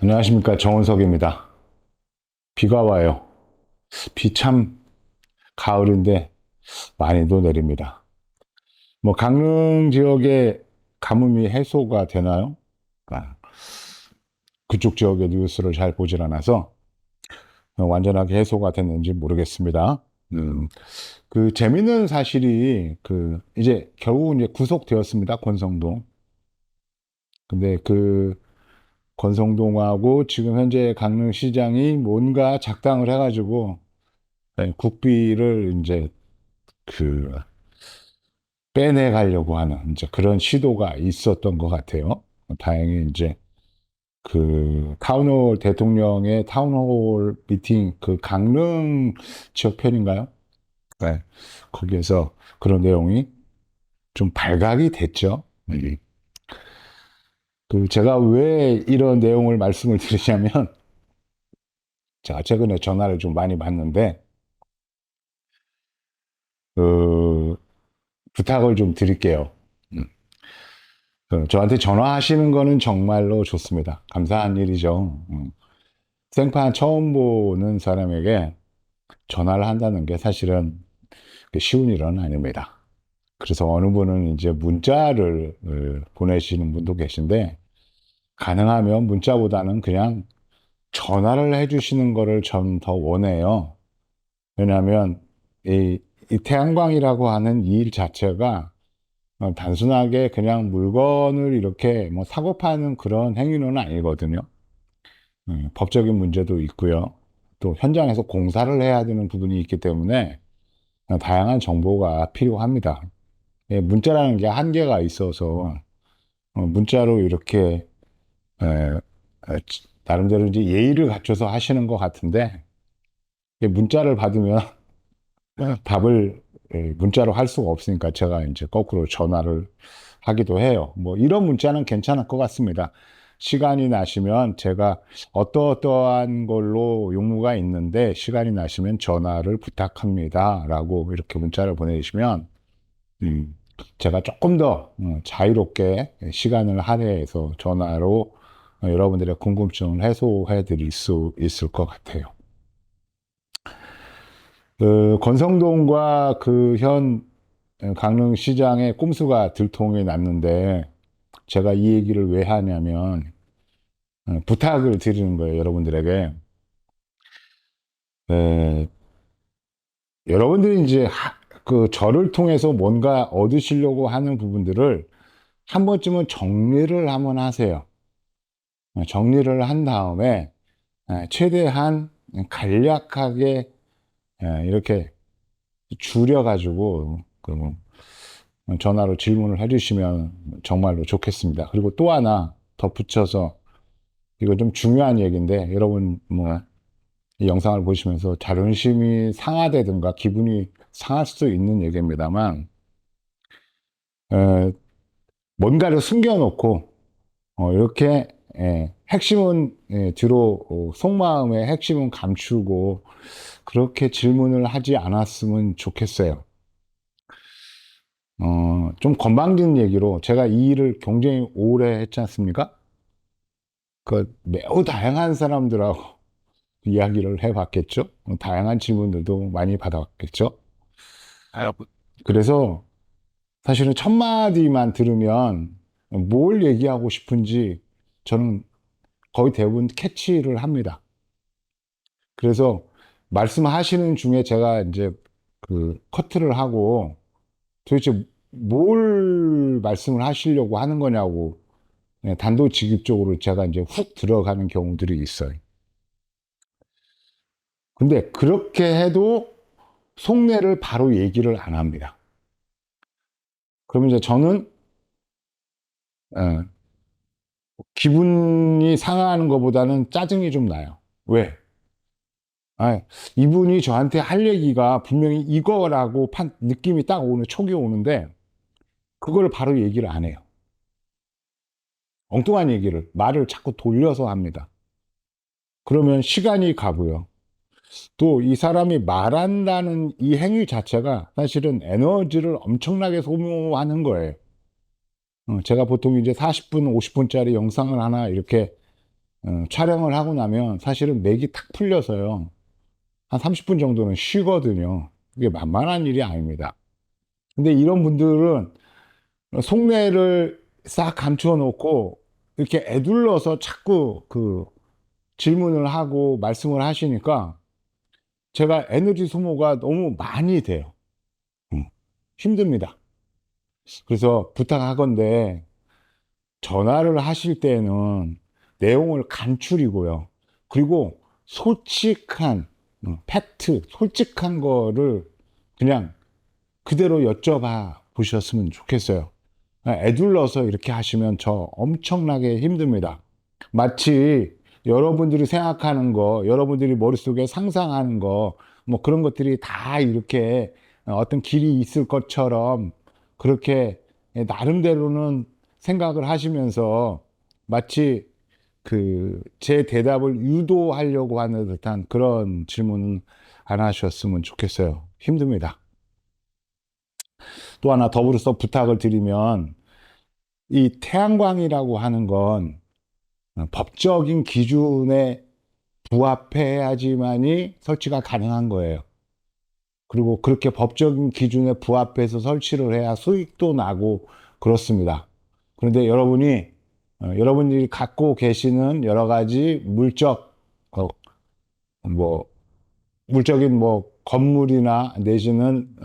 안녕하십니까. 정원석입니다. 비가 와요. 비 참 가을인데 많이도 내립니다. 뭐 강릉 지역에 가뭄이 해소가 되나요? 아, 그쪽 지역의 뉴스를 잘 보질 않아서 완전하게 해소가 됐는지 모르겠습니다. 그 재밌는 사실이 이제 결국 이제 구속되었습니다. 권성동. 근데 그 권성동하고 지금 현재 강릉시장이 뭔가 작당을 해가지고 국비를 이제 그 빼내 가려고 하는 이제 그런 시도가 있었던 것 같아요. 다행히 이제 그 타운홀 대통령의 타운홀 미팅 그 강릉 지역 편인가요? 네. 거기에서 그런 내용이 좀 발각이 됐죠. 그 제가 왜 이런 내용을 말씀을 드리냐면 제가 최근에 전화를 좀 많이 받는데 그 부탁을 좀 드릴게요. 음. 저한테 전화하시는 거는 정말로 좋습니다. 감사한 일이죠. 생판 처음 보는 사람에게 전화를 한다는 게 사실은 쉬운 일은 아닙니다. 그래서 어느 분은 이제 문자를 보내시는 분도 계신데, 가능하면 문자보다는 그냥 전화를 해주시는 거를 전 더 원해요. 왜냐하면 이 태양광이라고 하는 이 일 자체가 단순하게 그냥 물건을 이렇게 뭐 사고 파는 그런 행위는 아니거든요. 법적인 문제도 있고요. 또 현장에서 공사를 해야 되는 부분이 있기 때문에 다양한 정보가 필요합니다. 예, 문자라는 게 한계가 있어서 문자로 이렇게 에, 나름대로 이제 예의를 갖춰서 하시는 것 같은데 문자를 받으면 답을 문자로 할 수가 없으니까 제가 이제 거꾸로 전화를 하기도 해요. 뭐 이런 문자는 괜찮을 것 같습니다. 시간이 나시면 제가 어떠어떠한 걸로 용무가 있는데 시간이 나시면 전화를 부탁합니다. 라고 이렇게 문자를 보내주시면 음, 제가 조금 더 자유롭게 시간을 할애해서 전화로 여러분들의 궁금증을 해소해 드릴 수 있을 것 같아요. 그 권성동과 그 현 강릉시장의 꼼수가 들통이 났는데 제가 이 얘기를 왜 하냐면 부탁을 드리는 거예요, 여러분들에게. 에, 여러분들이 이제 그 저를 통해서 뭔가 얻으시려고 하는 부분들을 한 번쯤은 정리를 한번 하세요. 정리를 한 다음에 최대한 간략하게 이렇게 줄여가지고 전화로 질문을 해주시면 정말로 좋겠습니다. 그리고 또 하나 덧붙여서 이거 좀 중요한 얘기인데 여러분 뭐 이 영상을 보시면서 자존심이 상하되든가 기분이 상할 수도 있는 얘기입니다만 에, 뭔가를 숨겨놓고 이렇게 핵심은 뒤로 속마음의 핵심은 감추고 그렇게 질문을 하지 않았으면 좋겠어요. 좀 건방진 얘기로 제가 이 일을 굉장히 오래 했지 않습니까? 그 매우 다양한 사람들하고 이야기를 해봤겠죠. 다양한 질문들도 많이 받아봤겠죠. 그래서 사실은 첫 마디만 들으면 뭘 얘기하고 싶은지 저는 거의 대부분 캐치를 합니다. 그래서 말씀하시는 중에 제가 이제 그 커트를 하고 도대체 뭘 말씀을 하시려고 하는 거냐고 단도직입적으로 제가 이제 훅 들어가는 경우들이 있어요. 근데 그렇게 해도 속내를 바로 얘기를 안 합니다. 그러면 이제 저는 어, 기분이 상하는 것보다는 짜증이 좀 나요. 왜? 아, 이분이 저한테 할 얘기가 분명히 이거라고 느낌이 딱 오는 촉이 오는데 그걸 바로 얘기를 안 해요. 엉뚱한 얘기를 말을 자꾸 돌려서 합니다. 그러면 시간이 가고요. 또 이 사람이 말한다는 이 행위 자체가 사실은 에너지를 엄청나게 소모하는 거예요. 제가 보통 이제 40분, 50분짜리 영상을 하나 이렇게 촬영을 하고 나면 사실은 맥이 탁 풀려서요. 한 30분 정도는 쉬거든요. 이게 만만한 일이 아닙니다. 근데 이런 분들은 속내를 싹 감춰 놓고 이렇게 애둘러서 자꾸 그 질문을 하고 말씀을 하시니까 제가 에너지 소모가 너무 많이 돼요. 힘듭니다. 그래서 부탁하건대 전화를 하실 때는 내용을 간추리고요. 그리고 솔직한 팩트, 솔직한 거를 그냥 그대로 여쭤봐 보셨으면 좋겠어요. 애둘러서 이렇게 하시면 저 엄청나게 힘듭니다. 마치 여러분들이 생각하는 거, 여러분들이 머릿속에 상상하는 거, 뭐 그런 것들이 다 이렇게 어떤 길이 있을 것처럼 그렇게 나름대로는 생각을 하시면서 마치 그 제 대답을 유도하려고 하는 듯한 그런 질문은 안 하셨으면 좋겠어요. 힘듭니다. 또 하나 더불어서 부탁을 드리면 이 태양광이라고 하는 건 법적인 기준에 부합해야지만이 설치가 가능한 거예요. 그리고 그렇게 법적인 기준에 부합해서 설치를 해야 수익도 나고 그렇습니다. 그런데 여러분들이 갖고 계시는 여러 가지 뭐 물적인 뭐 건물이나 내지는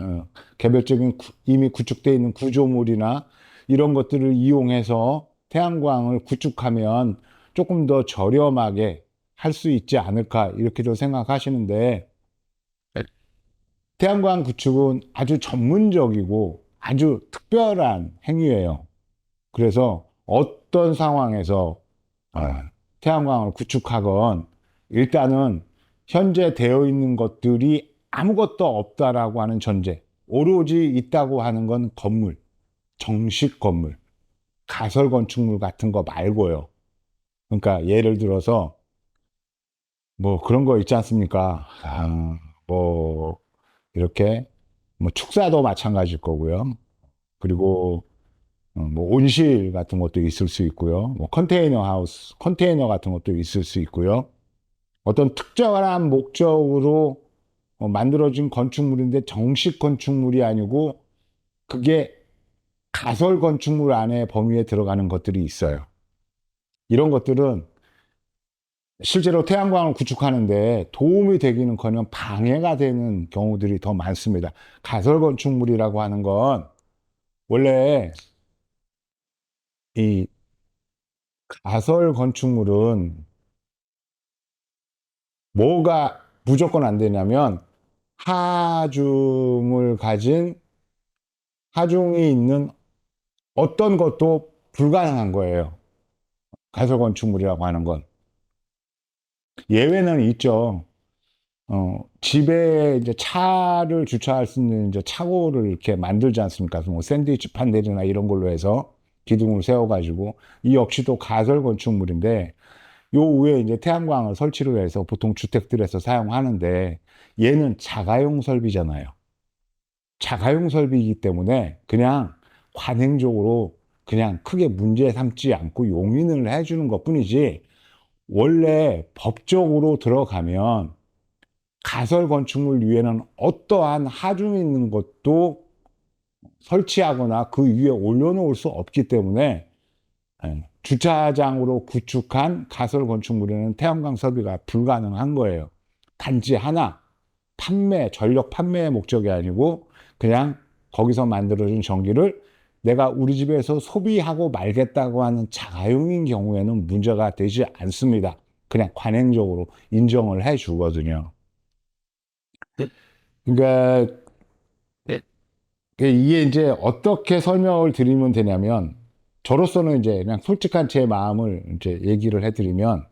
개별적인 이미 구축되어 있는 구조물이나 이런 것들을 이용해서 태양광을 구축하면 조금 더 저렴하게 할 수 있지 않을까 이렇게도 생각하시는데 태양광 구축은 아주 전문적이고 아주 특별한 행위예요. 그래서 어떤 상황에서 태양광을 구축하건 일단은 현재 되어 있는 것들이 아무것도 없다라고 하는 전제, 오로지 있다고 하는 건 건물, 정식 건물, 가설 건축물 같은 거 말고요. 그러니까 예를 들어서 뭐 그런 거 있지 않습니까? 뭐 이렇게 뭐 축사도 마찬가지일 거고요. 그리고 뭐 온실 같은 것도 있을 수 있고요. 뭐 컨테이너 하우스, 컨테이너 같은 것도 있을 수 있고요. 어떤 특정한 목적으로 만들어진 건축물인데 정식 건축물이 아니고 그게 가설 건축물 안에 범위에 들어가는 것들이 있어요. 이런 것들은 실제로 태양광을 구축하는데 도움이 되기는커녕 방해가 되는 경우들이 더 많습니다. 가설 건축물이라고 하는 건 원래 이 가설 건축물은 뭐가 무조건 안 되냐면 하중을 가진 하중이 있는 어떤 것도 불가능한 거예요. 가설 건축물이라고 하는 건. 예외는 있죠. 집에 이제 차를 주차할 수 있는 이제 차고를 이렇게 만들지 않습니까? 뭐 샌드위치 판넬이나 이런 걸로 해서 기둥을 세워가지고 이 역시도 가설 건축물인데 요 위에 이제 태양광을 설치를 해서 보통 주택들에서 사용하는데 얘는 자가용 설비잖아요. 자가용 설비이기 때문에 그냥 관행적으로 그냥 크게 문제 삼지 않고 용인을 해주는 것 뿐이지 원래 법적으로 들어가면 가설 건축물 위에는 어떠한 하중이 있는 것도 설치하거나 그 위에 올려놓을 수 없기 때문에 주차장으로 구축한 가설 건축물에는 태양광 설비가 불가능한 거예요. 단지 하나, 전력 판매의 목적이 아니고 그냥 거기서 만들어진 전기를 내가 우리 집에서 소비하고 말겠다고 하는 자가용인 경우에는 문제가 되지 않습니다. 그냥 관행적으로 인정을 해 주거든요. 그러니까 이게 이제 어떻게 설명을 드리면 되냐면 저로서는 이제 그냥 솔직한 제 마음을 이제 얘기를 해드리면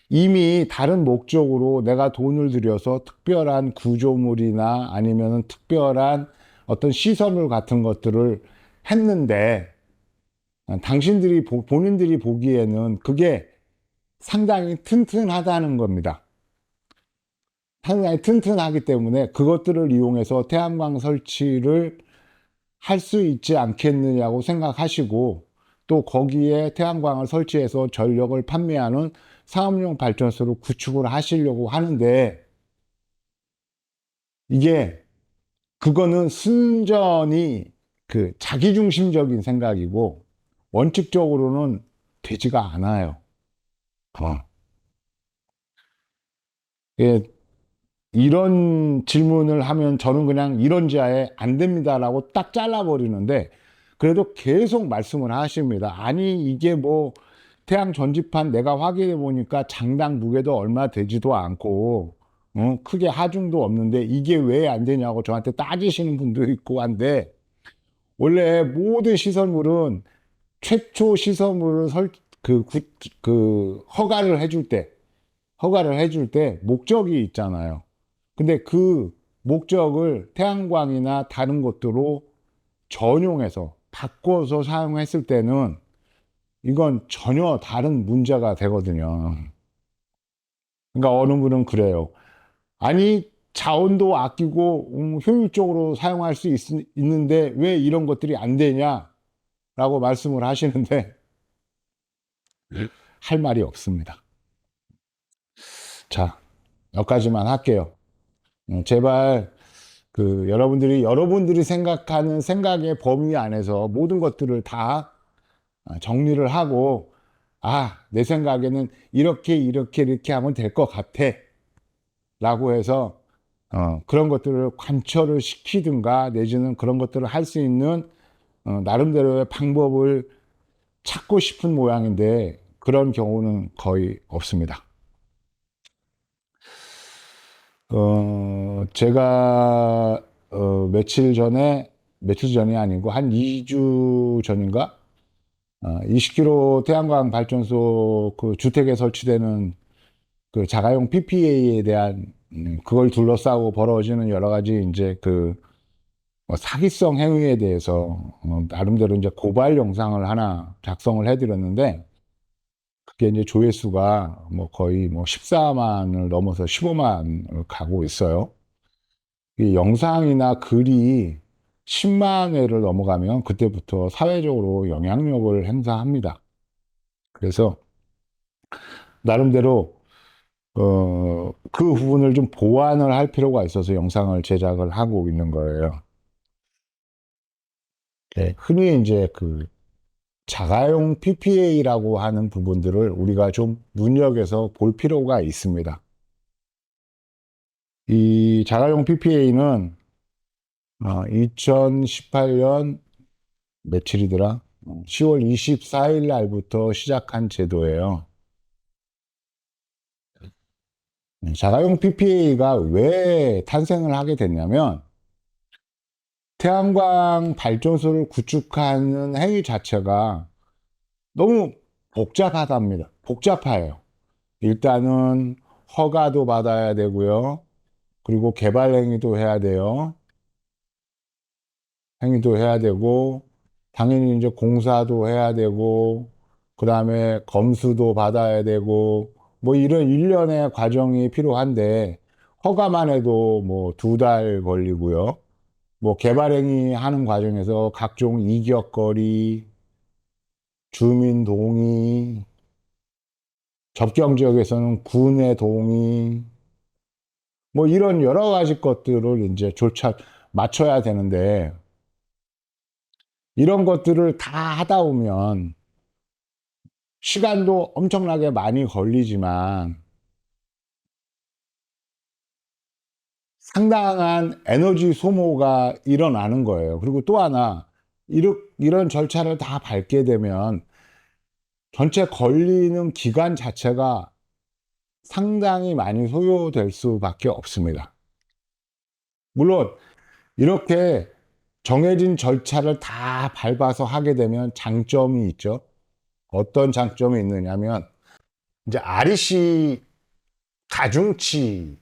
이미 다른 목적으로 내가 돈을 들여서 특별한 구조물이나 아니면은 특별한 어떤 시설물 같은 것들을 했는데 당신들이 본인들이 보기에는 그게 상당히 튼튼하다는 겁니다. 상당히 튼튼하기 때문에 그것들을 이용해서 태양광 설치를 할 수 있지 않겠느냐고 생각하시고 또 거기에 태양광을 설치해서 전력을 판매하는 상업용 발전소를 구축을 하시려고 하는데, 이게 그거는 순전히 그 자기중심적인 생각이고 원칙적으로는 되지가 않아요. 어. 예, 이런 질문을 하면 저는 그냥 이런지하에 안 됩니다라고 딱 잘라버리는데, 그래도 계속 말씀을 하십니다. 아니 이게 뭐 태양 전지판 내가 확인해 보니까 장당 무게도 얼마 되지도 않고 크게 하중도 없는데 이게 왜 안 되냐고 저한테 따지시는 분도 있고 한데, 원래 모든 시설물은 최초 시설물을 허가를 해줄 때 목적이 있잖아요. 근데 그 목적을 태양광이나 다른 것들로 전용해서 바꿔서 사용했을 때는 이건 전혀 다른 문제가 되거든요. 그러니까 어느 분은 그래요. 아니, 자원도 아끼고 효율적으로 사용할 수 있는데 왜 이런 것들이 안 되냐라고 말씀을 하시는데 할 말이 없습니다. 자, 여기까지만 할게요. 제발 여러분들이 생각하는 생각의 범위 안에서 모든 것들을 다 정리를 하고, 내 생각에는 이렇게 하면 될 것 같아 라고 해서 그런 것들을 관철을 시키든가 내지는 그런 것들을 할 수 있는 나름대로의 방법을 찾고 싶은 모양인데 그런 경우는 거의 없습니다. 제가 며칠 전이 아니고 한 2주 전인가 20kW 태양광 발전소 그 주택에 설치되는 그 자가용 PPA에 대한 그걸 둘러싸고 벌어지는 여러 가지 이제 사기성 행위에 대해서 나름대로 이제 고발 영상을 하나 작성을 해드렸는데, 그게 이제 조회수가 뭐 거의 뭐 14만을 넘어서 15만을 가고 있어요. 이 영상이나 글이 10만 회를 넘어가면 그때부터 사회적으로 영향력을 행사합니다. 그래서 나름대로 그 부분을 좀 보완을 할 필요가 있어서 영상을 제작을 하고 있는 거예요. 네, 흔히 이제 자가용 PPA라고 하는 부분들을 우리가 좀 눈여겨서 볼 필요가 있습니다. 이 자가용 PPA는 2018년 며칠이더라? 10월 24일 날부터 시작한 제도예요. 자가용 PPA가 왜 탄생을 하게 됐냐면, 태양광 발전소를 구축하는 행위 자체가 너무 복잡하답니다. 복잡해요. 일단은 허가도 받아야 되고요. 그리고 개발 행위도 해야 되고, 당연히 이제 공사도 해야 되고, 그 다음에 검수도 받아야 되고, 뭐 이런 일련의 과정이 필요한데, 허가만 해도 뭐 2달 걸리고요. 뭐 개발 행위 하는 과정에서 각종 이격거리, 주민 동의, 접경 지역에서는 군의 동의, 뭐 이런 여러 가지 것들을 이제 맞춰야 되는데, 이런 것들을 다 하다 보면 시간도 엄청나게 많이 걸리지만 상당한 에너지 소모가 일어나는 거예요. 그리고 또 하나, 이런 절차를 다 밟게 되면 전체 걸리는 기간 자체가 상당히 많이 소요될 수밖에 없습니다. 물론 이렇게 정해진 절차를 다 밟아서 하게 되면 장점이 있죠. 어떤 장점이 있느냐면, 이제 REC 가중치를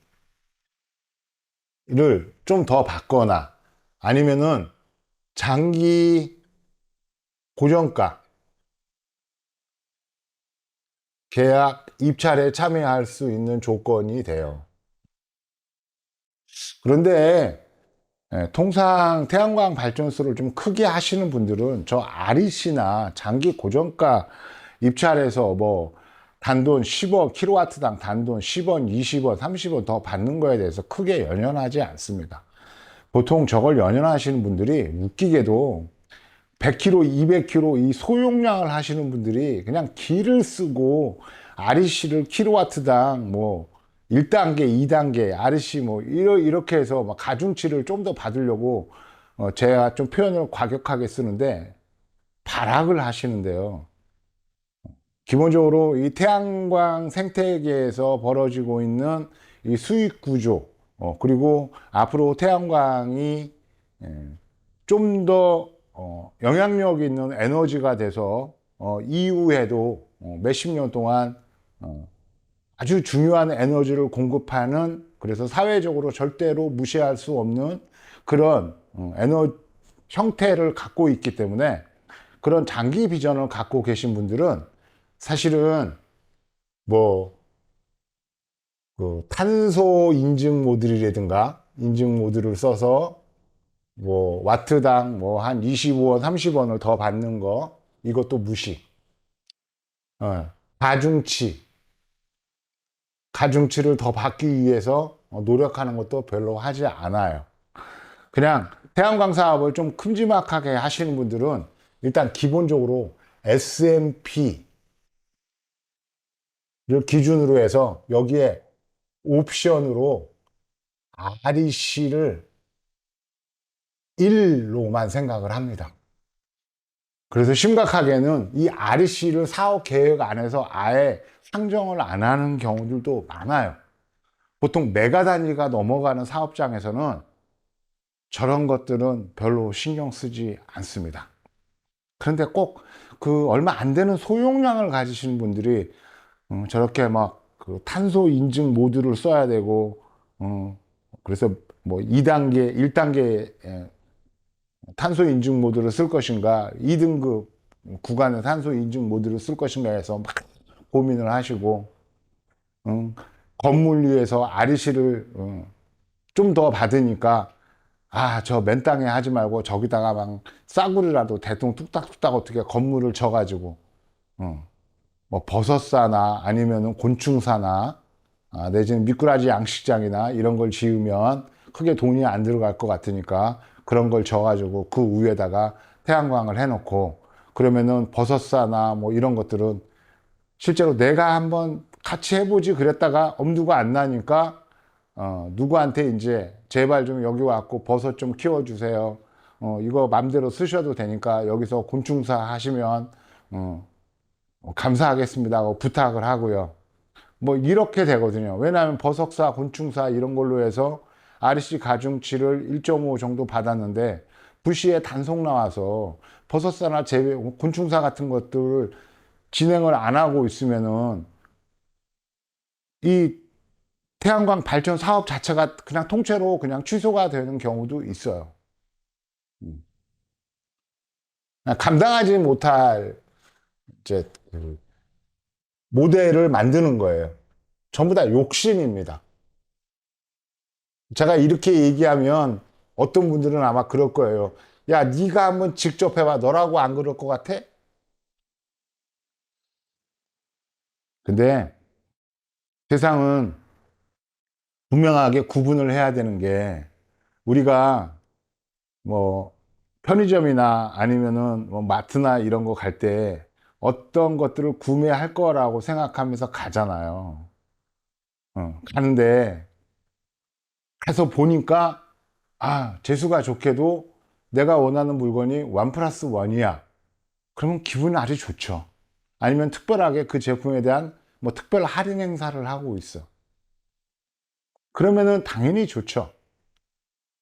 좀 더 받거나 아니면은 장기 고정가 계약 입찰에 참여할 수 있는 조건이 돼요. 그런데 예, 통상 태양광 발전소를 좀 크게 하시는 분들은 저 REC나 장기 고정가 입찰해서 뭐 단돈 10원, 킬로와트당 단돈 10원, 20원, 30원 더 받는 거에 대해서 크게 연연하지 않습니다. 보통 저걸 연연하시는 분들이 웃기게도 100kg, 200kg 이 소용량을 하시는 분들이 그냥 기를 쓰고 REC를 킬로와트당 뭐 1단계, 2단계, REC 뭐 이렇게 해서 막 가중치를 좀 더 받으려고 제가 좀 표현을 과격하게 쓰는데 발악을 하시는데요. 기본적으로 이 태양광 생태계에서 벌어지고 있는 이 수익 구조, 그리고 앞으로 태양광이 좀 더 영향력 있는 에너지가 돼서 이후에도 몇십 년 동안 아주 중요한 에너지를 공급하는, 그래서 사회적으로 절대로 무시할 수 없는 그런 형태를 갖고 있기 때문에, 그런 장기 비전을 갖고 계신 분들은 사실은 뭐 그 탄소 인증 모듈이라든가 인증 모듈을 써서 뭐 와트당 뭐 한 25원, 30원을 더 받는 거, 이것도 무시. 가중치, 가중치를 더 받기 위해서 노력하는 것도 별로 하지 않아요. 그냥 태양광 사업을 좀 큼지막하게 하시는 분들은 일단 기본적으로 S&P를 기준으로 해서 여기에 옵션으로 REC를 1로만 생각을 합니다. 그래서 심각하게는 이 REC를 사업 계획 안에서 아예 상정을 안 하는 경우들도 많아요. 보통 메가 단위가 넘어가는 사업장에서는 저런 것들은 별로 신경 쓰지 않습니다. 그런데 꼭 그 얼마 안 되는 소용량을 가지시는 분들이 저렇게 막 그 탄소 인증 모듈을 써야 되고, 그래서 뭐 2단계, 1단계 탄소 인증 모듈을 쓸 것인가, 2등급 구간의 탄소 인증 모듈을 쓸 것인가 해서 막 고민을 하시고, 건물위에서 REC를 좀 더 받으니까, 아, 저 맨 땅에 하지 말고 저기다가 막 싸구려라도 대충 뚝딱뚝딱 어떻게 건물을 쳐가지고, 뭐 버섯사나 아니면은 곤충사나, 내지는 미꾸라지 양식장이나 이런 걸 지으면 크게 돈이 안 들어갈 것 같으니까 그런 걸 져가지고 그 위에다가 태양광을 해놓고, 그러면은 버섯사나 뭐 이런 것들은 실제로 내가 한번 같이 해보지 그랬다가 엄두가 안 나니까 누구한테 이제 제발 좀 여기 와갖고 버섯 좀 키워주세요. 이거 맘대로 쓰셔도 되니까 여기서 곤충사 하시면 감사하겠습니다 하고 부탁을 하고요. 뭐 이렇게 되거든요. 왜냐하면 버섯사, 곤충사 이런 걸로 해서 REC 가중치를 1.5 정도 받았는데 부시에 단속 나와서 버섯사나 곤충사 같은 것들을 진행을 안 하고 있으면은 이 태양광 발전 사업 자체가 그냥 통째로 그냥 취소가 되는 경우도 있어요. 감당하지 못할 이제 그 모델을 만드는 거예요. 전부 다 욕심입니다. 제가 이렇게 얘기하면 어떤 분들은 아마 그럴 거예요. 야, 네가 한번 직접 해봐. 너라고 안 그럴 것 같아? 근데 세상은 분명하게 구분을 해야 되는 게, 우리가 뭐 편의점이나 아니면은 뭐 마트나 이런 거 갈 때 어떤 것들을 구매할 거라고 생각하면서 가잖아요. 가는데 가서 보니까, 아, 재수가 좋게도 내가 원하는 물건이 원 플러스 원이야. 그러면 기분이 아주 좋죠. 아니면 특별하게 그 제품에 대한 뭐 특별 할인 행사를 하고 있어. 그러면은 당연히 좋죠.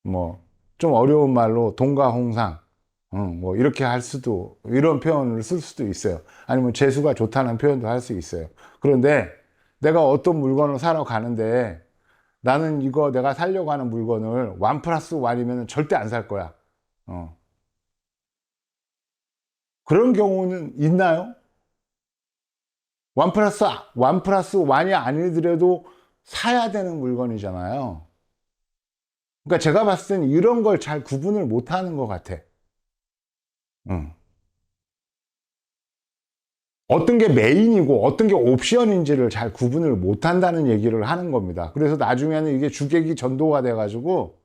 뭐 좀 어려운 말로 동가홍상, 뭐 이렇게 할 수도, 이런 표현을 쓸 수도 있어요. 아니면 재수가 좋다는 표현도 할 수 있어요. 그런데 내가 어떤 물건을 사러 가는데 나는 이거 내가 살려고 하는 물건을 원 플러스 원이면 절대 안 살 거야. 그런 경우는 있나요? 원 플러스 원이 아니더라도 사야 되는 물건이잖아요. 그러니까 제가 봤을 땐 이런 걸 잘 구분을 못 하는 것 같아. 응. 어떤 게 메인이고 어떤 게 옵션인지를 잘 구분을 못 한다는 얘기를 하는 겁니다. 그래서 나중에는 이게 주객이 전도가 돼가지고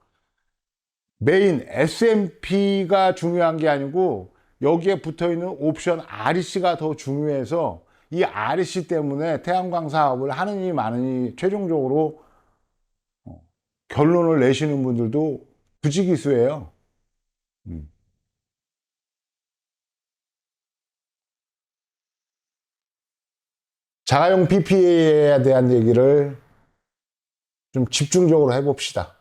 메인 SMP가 중요한 게 아니고 여기에 붙어 있는 옵션 REC가 더 중요해서 이 REC 때문에 태양광 사업을 하느니 마느니 최종적으로 결론을 내시는 분들도 부지기수예요. 음. 자가용 PPA에 대한 얘기를 좀 집중적으로 해봅시다.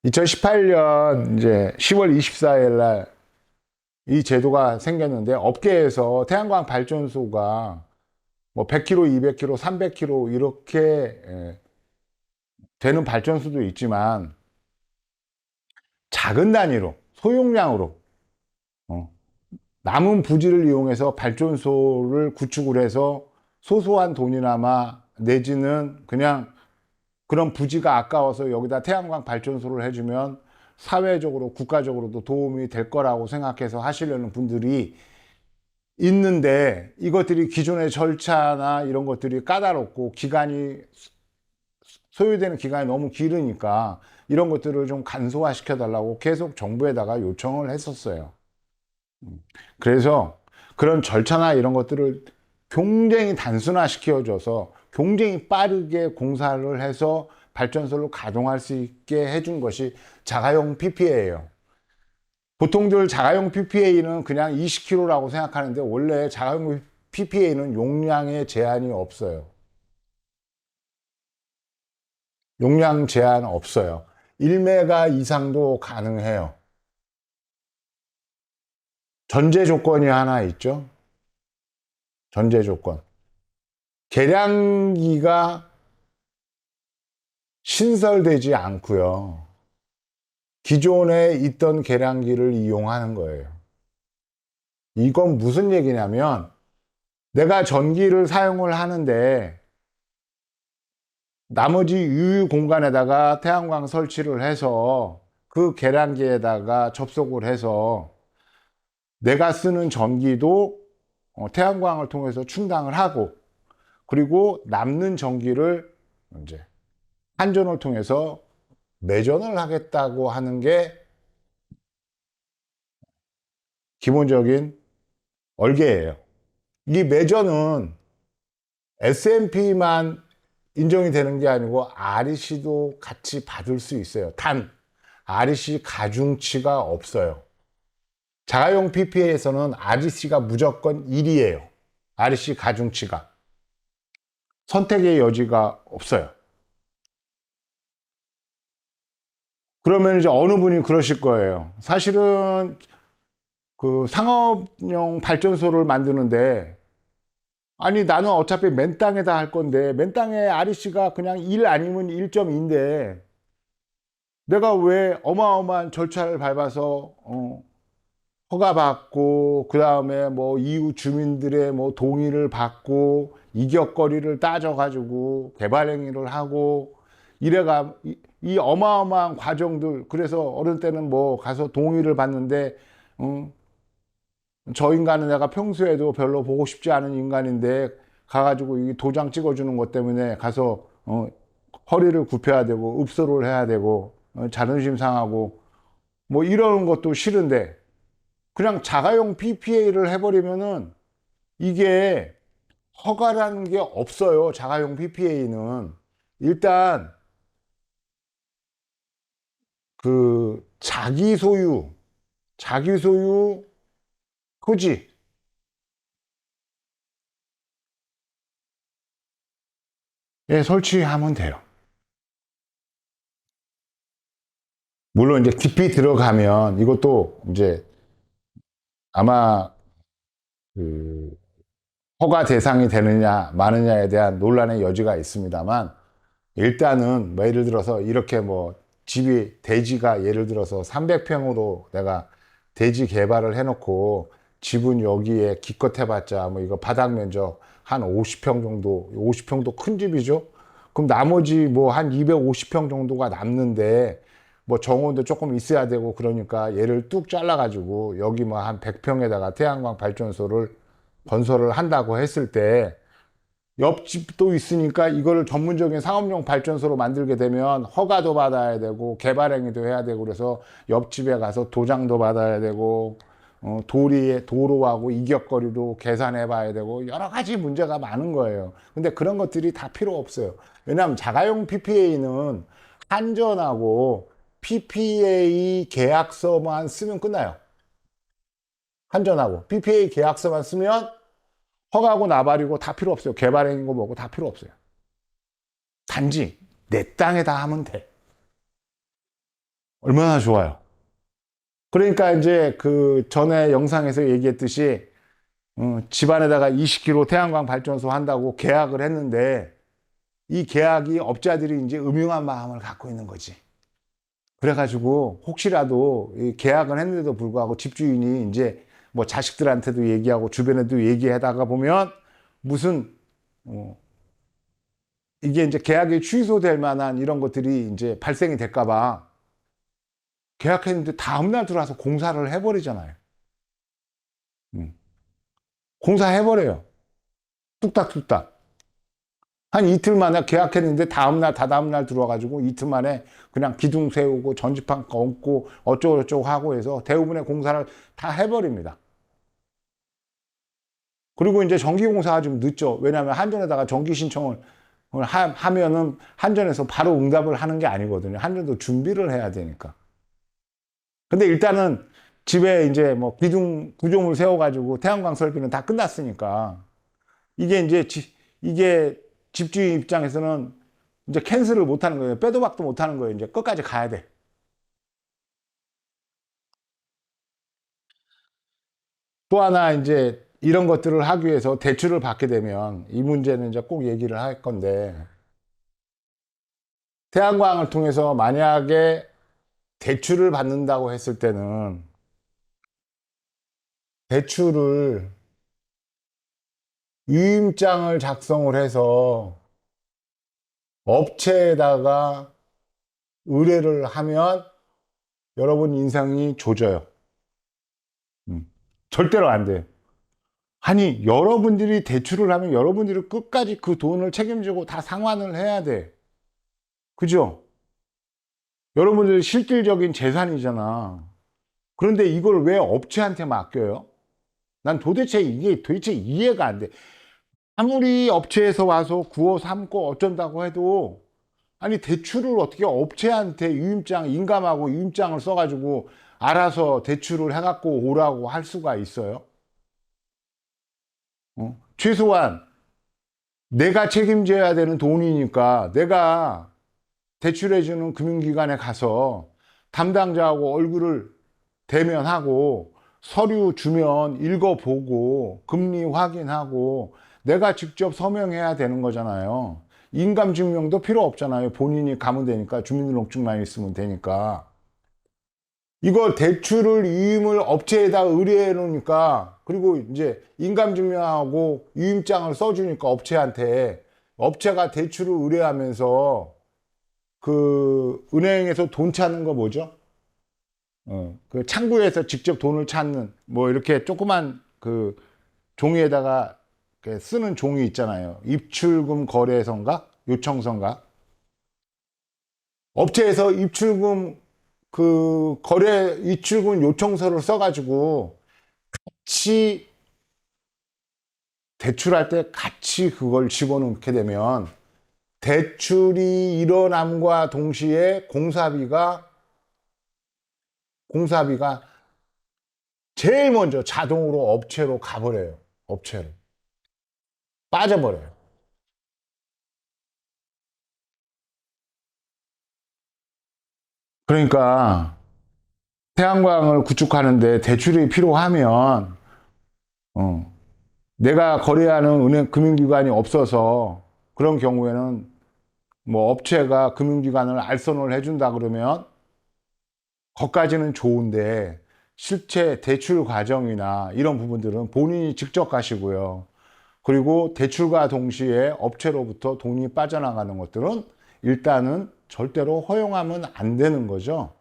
2018년 이제 10월 24일 날 이 제도가 생겼는데 업계에서 태양광 발전소가 뭐 100kW, 200kW, 300kW 이렇게 되는 발전소도 있지만 작은 단위로 소용량으로 어, 남은 부지를 이용해서 발전소를 구축을 해서 소소한 돈이나마 내지는 그냥 그런 부지가 아까워서 여기다 태양광 발전소를 해주면 사회적으로 국가적으로도 도움이 될 거라고 생각해서 하시려는 분들이 있는데 이것들이 기존의 절차나 이런 것들이 까다롭고 기간이 소요되는 기간이 너무 길으니까 이런 것들을 좀 간소화 시켜달라고 계속 정부에다가 요청을 했었어요. 그래서 그런 절차나 이런 것들을 굉장히 단순화 시켜줘서 굉장히 빠르게 공사를 해서 발전소를 가동할 수 있게 해준 것이 자가용 PPA예요. 보통들 자가용 PPA는 그냥 20kg라고 생각하는데 원래 자가용 PPA는 용량에 제한이 없어요. 용량 제한 없어요. 1메가 이상도 가능해요. 전제 조건이 하나 있죠. 전제 조건. 계량기가 신설되지 않고요. 기존에 있던 계량기를 이용하는 거예요. 이건 무슨 얘기냐면 내가 전기를 사용을 하는데 나머지 유유 공간에다가 태양광 설치를 해서 그 계량기에다가 접속을 해서 내가 쓰는 전기도 태양광을 통해서 충당을 하고 그리고 남는 전기를 이제 한전을 통해서 매전을 하겠다고 하는 게 기본적인 얼개예요. 이 매전은 S&P만 인정이 되는 게 아니고 REC도 같이 받을 수 있어요. 단 REC 가중치가 없어요. 자가용 PPA에서는 REC가 무조건 1이에요. REC 가중치가. 선택의 여지가 없어요. 그러면 이제 어느 분이 그러실 거예요. 사실은 그 상업용 발전소를 만드는데 아니 나는 어차피 맨 땅에다 할 건데 맨 땅에 REC가 그냥 1 아니면 1.2인데 내가 왜 어마어마한 절차를 밟아서 허가받고 그 다음에 뭐 이웃 주민들의 뭐 동의를 받고 이격거리를 따져가지고 개발 행위를 하고 이래가 이 어마어마한 과정들 그래서 어느 때는 뭐 가서 동의를 받는데 저 인간은 내가 평소에도 별로 보고 싶지 않은 인간인데 가가지고 이 도장 찍어주는 것 때문에 가서 허리를 굽혀야 되고 읍소를 해야 되고 자존심 상하고 뭐 이러는 것도 싫은데 그냥 자가용 PPA를 해버리면은 이게 허가라는 게 없어요. 자가용 PPA는 일단 그 자기 소유 토지에 설치하면 돼요. 물론 이제 깊이 들어가면 이것도 이제 아마 그 허가 대상이 되느냐 마느냐에 대한 논란의 여지가 있습니다만 일단은 뭐 예를 들어서 이렇게 뭐 집이 대지가 예를 들어서 300평으로 내가 대지 개발을 해놓고 집은 여기에 기껏 해봤자 뭐 이거 바닥 면적 한 50평 정도 50평도 큰 집이죠. 그럼 나머지 뭐 한 250평 정도가 남는데 뭐 정원도 조금 있어야 되고 그러니까 얘를 뚝 잘라가지고 여기 뭐 한 100평에다가 태양광 발전소를 건설을 한다고 했을 때 옆집도 있으니까 이거를 전문적인 상업용 발전소로 만들게 되면 허가도 받아야 되고 개발행위도 해야 되고 그래서 옆집에 가서 도장도 받아야 되고 도로하고 이격거리도 계산해 봐야 되고 여러 가지 문제가 많은 거예요. 근데 그런 것들이 다 필요 없어요. 왜냐하면 자가용 PPA는 한전하고 PPA 계약서만 쓰면 끝나요. 한전하고 PPA 계약서만 쓰면 허가고 나발이고 다 필요 없어요. 개발행위고 뭐고 다 필요 없어요. 단지 내 땅에다 하면 돼. 얼마나 좋아요. 그러니까 이제 그 전에 영상에서 얘기했듯이 집안에다가 20kg 태양광 발전소 한다고 계약을 했는데 이 계약이 업자들이 이제 음흉한 마음을 갖고 있는 거지. 그래가지고 혹시라도 이 계약은 했는데도 불구하고 집주인이 이제 뭐 자식들한테도 얘기하고 주변에도 얘기하다가 보면 무슨 이게 이제 계약이 취소될 만한 이런 것들이 이제 발생이 될까봐 계약했는데 다음날 들어와서 공사를 해버리잖아요. 공사해버려요. 뚝딱뚝딱. 한 이틀 만에 계약했는데 다음날, 다다음날 들어와가지고 이틀 만에 그냥 기둥 세우고 전지판 얹고 어쩌고저쩌고 하고 해서 대부분의 공사를 다 해버립니다. 그리고 이제 전기공사가 좀 늦죠. 왜냐하면 한전에다가 전기 신청을 하면은 한전에서 바로 응답을 하는 게 아니거든요. 한전도 준비를 해야 되니까. 근데 일단은 집에 이제 뭐 기둥 구조물 세워가지고 태양광 설비는 다 끝났으니까 이게 이제 이게 집주인 입장에서는 이제 캔슬을 못 하는 거예요. 빼도 박도 못 하는 거예요. 이제 끝까지 가야 돼. 또 하나 이제 이런 것들을 하기 위해서 대출을 받게 되면 이 문제는 이제 꼭 얘기를 할 건데 태양광을 통해서 만약에 대출을 받는다고 했을 때는 대출을 유임장을 작성을 해서 업체에다가 의뢰를 하면 여러분 인상이 조져요. 절대로 안 돼요. 아니, 여러분들이 대출을 하면 여러분들이 끝까지 그 돈을 책임지고 다 상환을 해야 돼. 그죠? 여러분들 실질적인 재산이잖아. 그런데 이걸 왜 업체한테 맡겨요? 난 도대체 이게 도대체 이해가 안 돼. 아무리 업체에서 와서 구워 삼고 어쩐다고 해도 아니 대출을 어떻게 업체한테 유임장 인감하고 유임장을 써가지고 알아서 대출을 해갖고 오라고 할 수가 있어요? 최소한 내가 책임져야 되는 돈이니까 내가 대출해주는 금융기관에 가서 담당자하고 얼굴을 대면하고 서류 주면 읽어보고 금리 확인하고 내가 직접 서명해야 되는 거잖아요. 인감증명도 필요 없잖아요. 본인이 가면 되니까 주민등록증만 있으면 되니까. 이거 대출을 유임을 업체에다 의뢰해 놓으니까 그리고 이제 인감증명하고 유임장을 써주니까 업체한테 업체가 대출을 의뢰하면서 그 은행에서 돈 찾는 거 뭐죠? 그 창구에서 직접 돈을 찾는 뭐 이렇게 조그만 그 종이에다가 쓰는 종이 있잖아요. 입출금 거래선가 요청서인가? 업체에서 입출금 그 거래 입출금 요청서를 써가지고 같이 대출할 때 같이 그걸 집어넣게 되면 대출이 일어남과 동시에 공사비가 제일 먼저 자동으로 업체로 가버려요. 업체로 빠져버려요. 그러니까 태양광을 구축하는데 대출이 필요하면 내가 거래하는 은행 금융기관이 없어서 그런 경우에는 뭐 업체가 금융기관을 알선을 해준다 그러면 거기까지는 좋은데 실제 대출 과정이나 이런 부분들은 본인이 직접 가시고요. 그리고 대출과 동시에 업체로부터 돈이 빠져나가는 것들은 일단은 절대로 허용하면 안 되는 거죠.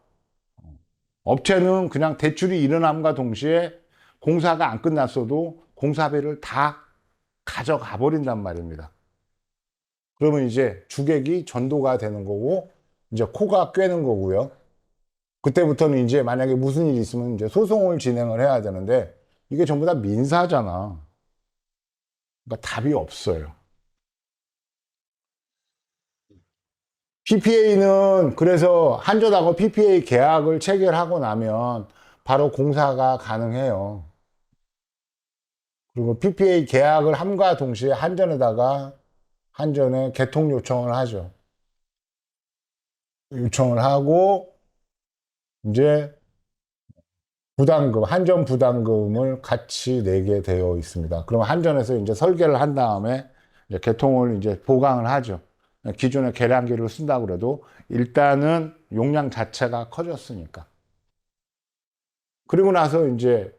업체는 그냥 대출이 일어남과 동시에 공사가 안 끝났어도 공사비를 다 가져가 버린단 말입니다. 그러면 이제 주객이 전도가 되는 거고, 이제 코가 꿰는 거고요. 그때부터는 이제 만약에 무슨 일이 있으면 이제 소송을 진행을 해야 되는데, 이게 전부 다 민사잖아. 그러니까 답이 없어요. PPA는 그래서 한전하고 PPA 계약을 체결하고 나면 바로 공사가 가능해요. 그리고 PPA 계약을 함과 동시에 한전에 개통 요청을 하죠. 요청을 하고 이제 한전 부담금을 같이 내게 되어 있습니다. 그럼 한전에서 이제 설계를 한 다음에 이제 개통을 이제 보강을 하죠. 기존의 계량기를 쓴다고 그래도 일단은 용량 자체가 커졌으니까. 그리고 나서 이제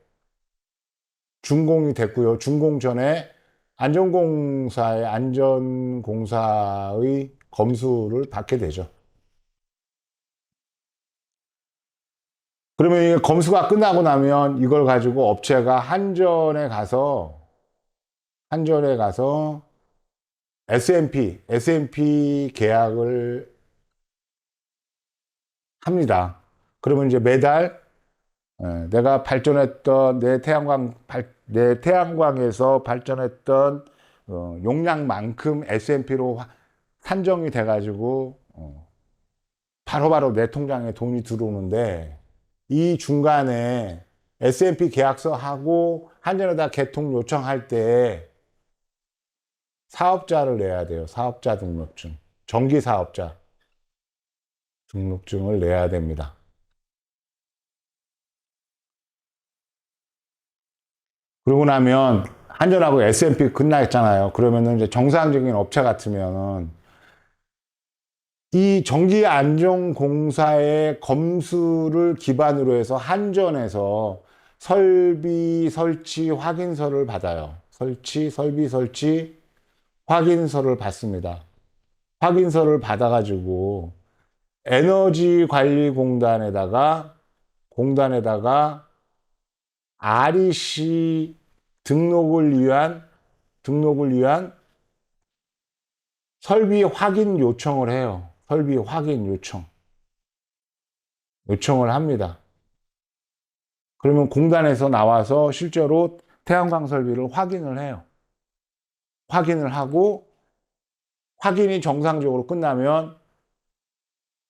준공이 됐고요. 준공 전에 안전공사의 검수를 받게 되죠. 그러면 이 검수가 끝나고 나면 이걸 가지고 업체가 한전에 가서 S&P 계약을 합니다. 그러면 이제 매달 내가 발전했던 내 태양광에서 발전했던 용량만큼 S&P로 산정이 돼가지고 바로바로 내 통장에 돈이 들어오는데 이 중간에 S&P 계약서 하고 한전에다 개통 요청할 때 사업자를 내야 돼요. 사업자 등록증. 정기 사업자 등록증을 내야 됩니다. 그러고 나면 한전하고 S&P 끝나있잖아요. 그러면은 이제 정상적인 업체 같으면 이 정기 안전공사의 검수를 기반으로 해서 한전에서 설치 확인서를 받아요. 설비 설치 확인서를 받습니다. 확인서를 받아가지고 공단에다가 REC 등록을 위한 설비 확인 요청을 해요. 설비 확인 요청을 합니다. 그러면 공단에서 나와서 실제로 태양광 설비를 확인을 해요. 확인을 하고 확인이 정상적으로 끝나면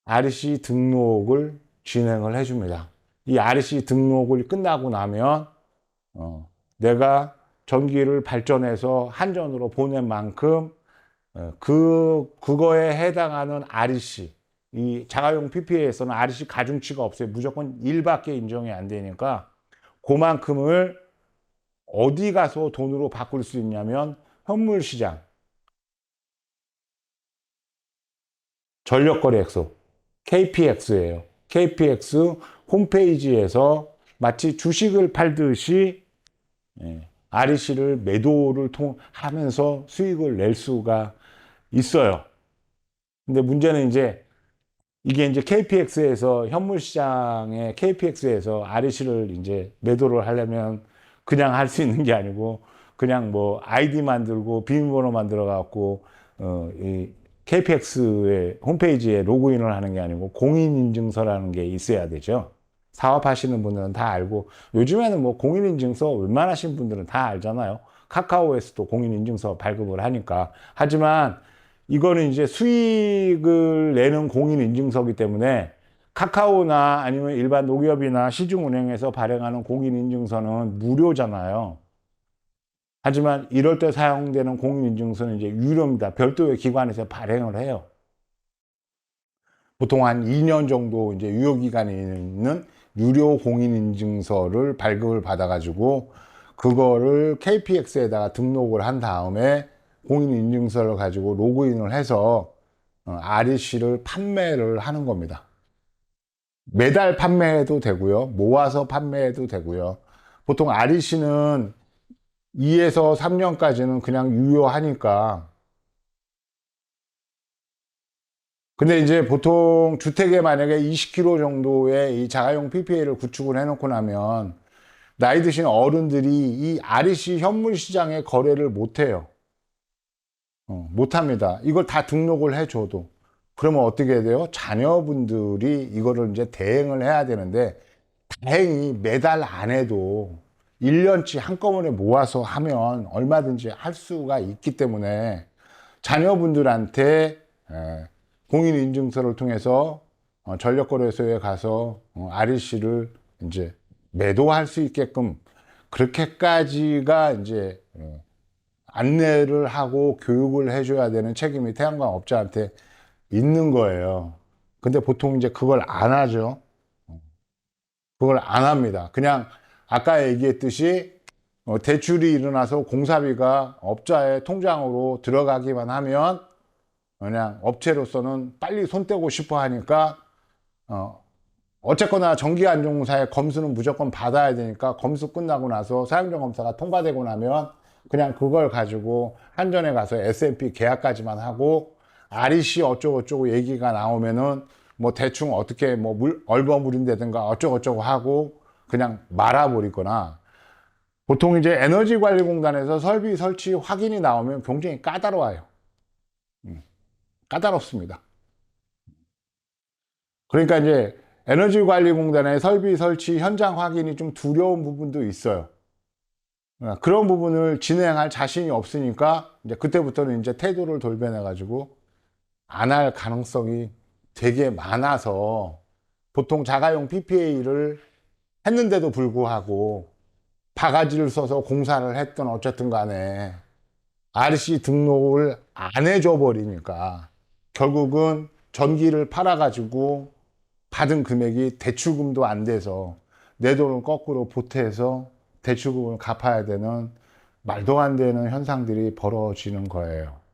REC 등록을 진행을 해줍니다. 이 REC 등록을 끝나고 나면 내가 전기를 발전해서 한전으로 보낸 만큼 그거에 해당하는 REC, 이 자가용 PPA에서는 REC 가중치가 없어요. 무조건 1밖에 인정이 안 되니까 그만큼을 어디 가서 돈으로 바꿀 수 있냐면 현물시장, 전력거래액소, KPX예요. KPX 홈페이지에서 마치 주식을 팔듯이 REC를 매도를 하면서 수익을 낼 수가 있어요. 근데 문제는 이게 이제 KPX에서 REC를 이제 매도를 하려면 그냥 할 수 있는 게 아니고 그냥 뭐 아이디 만들고 비밀번호 만들어 갖고 이 KPX의 홈페이지에 로그인을 하는 게 아니고 공인인증서라는 게 있어야 되죠. 사업하시는 분들은 다 알고 요즘에는 뭐 공인인증서 웬만하신 분들은 다 알잖아요. 카카오에서도 공인인증서 발급을 하니까. 하지만 이거는 이제 수익을 내는 공인인증서이기 때문에 카카오나 아니면 일반 농협이나 시중은행에서 발행하는 공인인증서는 무료잖아요. 하지만 이럴 때 사용되는 공인인증서는 이제 유료입니다. 별도의 기관에서 발행을 해요. 보통 한 2년 정도 이제 유효기간이 있는 유료 공인인증서를 발급을 받아가지고 그거를 KPX에다가 등록을 한 다음에 공인인증서를 가지고 로그인을 해서 REC를 판매를 하는 겁니다. 매달 판매해도 되고요. 모아서 판매해도 되고요. 보통 REC는 2에서 3년까지는 그냥 유효하니까. 근데 이제 보통 주택에 만약에 20km 정도의 이 자가용 PPA를 구축을 해놓고 나면 나이 드신 어른들이 이 REC 현물 시장에 거래를 못 해요. 못 합니다. 이걸 다 등록을 해줘도. 그러면 어떻게 해야 돼요? 자녀분들이 이거를 이제 대행을 해야 되는데, 다행히 매달 안 해도 1년치 한꺼번에 모아서 하면 얼마든지 할 수가 있기 때문에 자녀분들한테 공인인증서를 통해서 전력거래소에 가서 REC를 이제 매도할 수 있게끔 그렇게까지가 이제 안내를 하고 교육을 해줘야 되는 책임이 태양광 업자한테 있는 거예요. 근데 보통 이제 그걸 안 하죠. 그걸 안 합니다. 그냥 아까 얘기했듯이 대출이 일어나서 공사비가 업자의 통장으로 들어가기만 하면 그냥 업체로서는 빨리 손 떼고 싶어 하니까 어쨌거나 정기안전공사의 검수는 무조건 받아야 되니까 검수 끝나고 나서 사용자 검사가 통과되고 나면 그냥 그걸 가지고 한전에 가서 S&P 계약까지만 하고 REC 어쩌고저쩌고 얘기가 나오면은 뭐 대충 어떻게 뭐 얼버무린다든가 어쩌고저쩌고 하고 그냥 말아버리거나, 보통 이제 에너지관리공단에서 설비 설치 확인이 나오면 굉장히 까다로워요. 까다롭습니다. 그러니까 이제 에너지관리공단의 설비 설치 현장 확인이 좀 두려운 부분도 있어요. 그런 부분을 진행할 자신이 없으니까 이제 그때부터는 이제 태도를 돌변해 가지고 안 할 가능성이 되게 많아서, 보통 자가용 PPA를 했는데도 불구하고 바가지를 써서 공사를 했던 어쨌든 간에 RC 등록을 안 해줘 버리니까 결국은 전기를 팔아 가지고 받은 금액이 대출금도 안 돼서 내 돈을 거꾸로 보태서 대출금을 갚아야 되는 말도 안 되는 현상들이 벌어지는 거예요.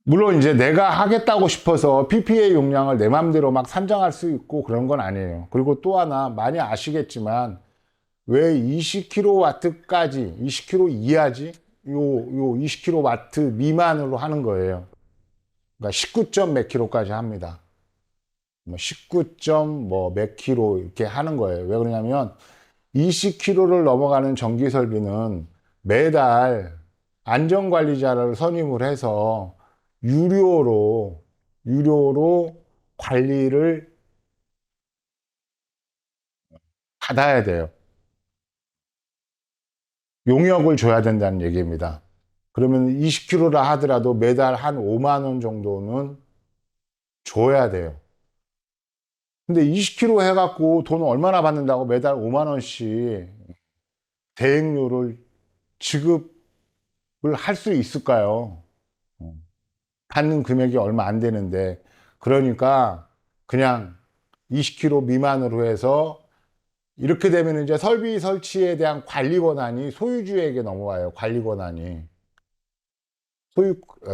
물론 이제 내가 하겠다고 싶어서 PPA 용량을 내 맘대로 막 산정할 수 있고 그런 건 아니에요. 그리고 또 하나 많이 아시겠지만 왜 20kW까지, 20kW 이하지? 요 20kW 미만으로 하는 거예요. 그러니까 19점 몇 킬로까지 합니다. 뭐 19점 뭐 몇 킬로 이렇게 하는 거예요. 왜 그러냐면 20km를 넘어가는 전기 설비는 매달 안전관리자를 선임을 해서 유료로 관리를 받아야 돼요. 용역을 줘야 된다는 얘기입니다. 그러면 20km라 하더라도 매달 한 5만 원 정도는 줘야 돼요. 근데 20km 해갖고 돈 얼마나 받는다고 매달 5만 원씩 대행료를 지급을 할 수 있을까요? 받는 금액이 얼마 안 되는데. 그러니까 그냥 20km 미만으로 해서, 이렇게 되면 이제 설비 설치에 대한 관리 권한이 소유주에게 넘어와요. 관리 권한이.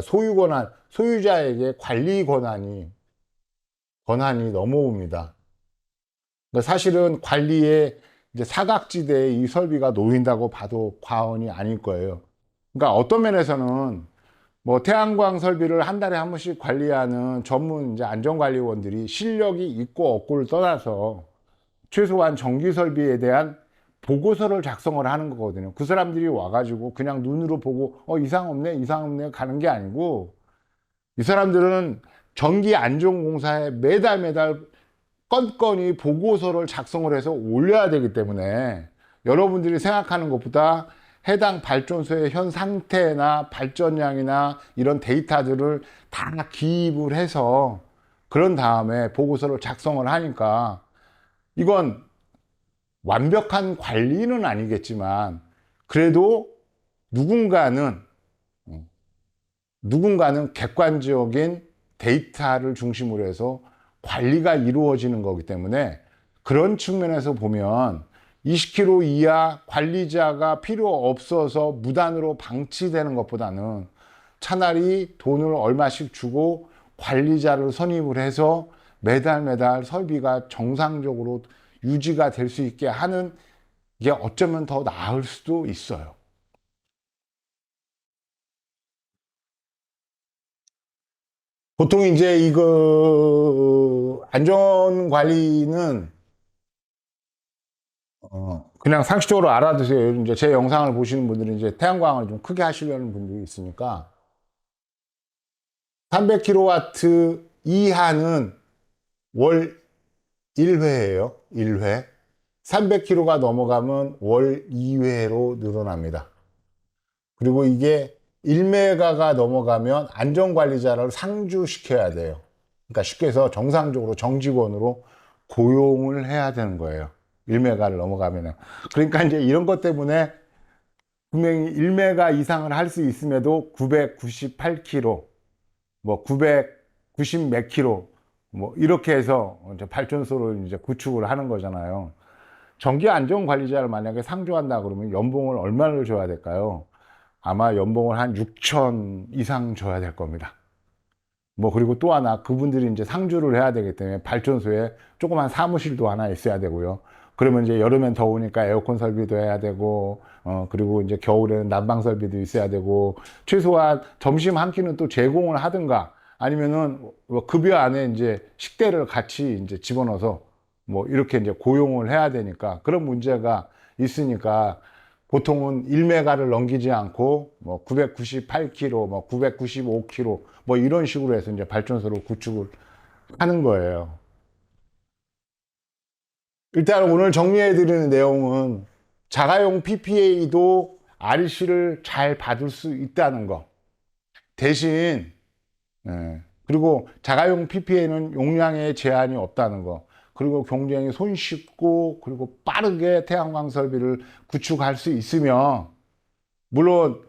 소유 권한, 소유자에게 관리 권한이 넘어옵니다. 그러니까 사실은 관리에 이제 사각지대에 이 설비가 놓인다고 봐도 과언이 아닐 거예요. 그러니까 어떤 면에서는 뭐 태양광 설비를 한 달에 한 번씩 관리하는 전문 이제 안전관리원들이 실력이 있고 없고를 떠나서 최소한 전기 설비에 대한 보고서를 작성을 하는 거거든요. 그 사람들이 와가지고 그냥 눈으로 보고 이상 없네 이상 없네 가는 게 아니고, 이 사람들은 전기안전공사에 매달 건건이 보고서를 작성을 해서 올려야 되기 때문에 여러분들이 생각하는 것보다 해당 발전소의 현 상태나 발전량이나 이런 데이터들을 다 기입을 해서 그런 다음에 보고서를 작성을 하니까, 이건 완벽한 관리는 아니겠지만 그래도 누군가는 객관적인 데이터를 중심으로 해서 관리가 이루어지는 거기 때문에, 그런 측면에서 보면 20km 이하 관리자가 필요 없어서 무단으로 방치되는 것보다는 차라리 돈을 얼마씩 주고 관리자를 선임을 해서 매달 설비가 정상적으로 유지가 될 수 있게 하는 이게 어쩌면 더 나을 수도 있어요. 보통 이제 이거 안전 관리는 그냥 상식적으로 알아두세요. 이제 제 영상을 보시는 분들은 이제 태양광을 좀 크게 하시려는 분들이 있으니까 300kW 이하는 월 1회예요. 1회. 300kW가 넘어가면 월 2회로 늘어납니다. 그리고 이게 1메가가 넘어가면 안전관리자를 상주시켜야 돼요. 그러니까 쉽게 해서 정상적으로 정직원으로 고용을 해야 되는 거예요. 1메가를 넘어가면은. 그러니까 이제 이런 것 때문에 분명히 1메가 이상을 할 수 있음에도 998km, 뭐 990 몇 킬로, 뭐 이렇게 해서 이제 발전소를 이제 구축을 하는 거잖아요. 전기 안전 관리자를 만약에 상주한다 그러면 연봉을 얼마를 줘야 될까요? 아마 연봉을 한 6천 이상 줘야 될 겁니다. 뭐 그리고 또 하나 그분들이 이제 상주를 해야 되기 때문에 발전소에 조그만 사무실도 하나 있어야 되고요. 그러면 이제 여름엔 더우니까 에어컨 설비도 해야 되고 그리고 이제 겨울에는 난방 설비도 있어야 되고 최소한 점심 한 끼는 또 제공을 하든가 아니면은 뭐 급여 안에 이제 식대를 같이 이제 집어넣어서 뭐 이렇게 이제 고용을 해야 되니까 그런 문제가 있으니까 보통은 1메가를 넘기지 않고 뭐 998km, 뭐 995km 뭐 이런 식으로 해서 이제 발전소를 구축을 하는 거예요. 일단 오늘 정리해 드리는 내용은 자가용 PPA도 REC를 잘 받을 수 있다는 거. 대신 그리고 자가용 PPA는 용량에 제한이 없다는 거. 그리고 굉장히 손쉽고 그리고 빠르게 태양광 설비를 구축할 수 있으며 물론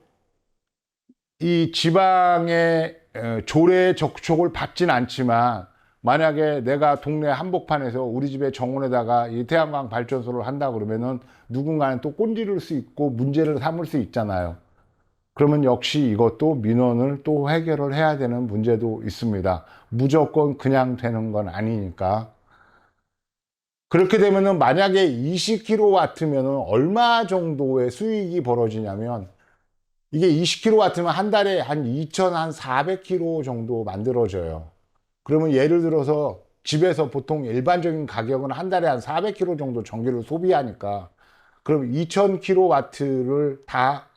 이 지방의 조례 접촉을 받진 않지만 만약에 내가 동네 한복판에서 우리 집에 정원에다가 이 태양광 발전소를 한다 그러면은 누군가는 또 꼰지를 수 있고 문제를 삼을 수 있잖아요. 그러면 역시 이것도 민원을 또 해결을 해야 되는 문제도 있습니다. 무조건 그냥 되는 건 아니니까. 그렇게 되면은 만약에 20kW면은 얼마 정도의 수익이 벌어지냐면 이게 20kW면 한 달에 한 2,400kW 정도 만들어져요. 그러면 예를 들어서 집에서 보통 일반적인 가격은 한 달에 한 400kW 정도 전기를 소비하니까 그럼 2,000kW를 다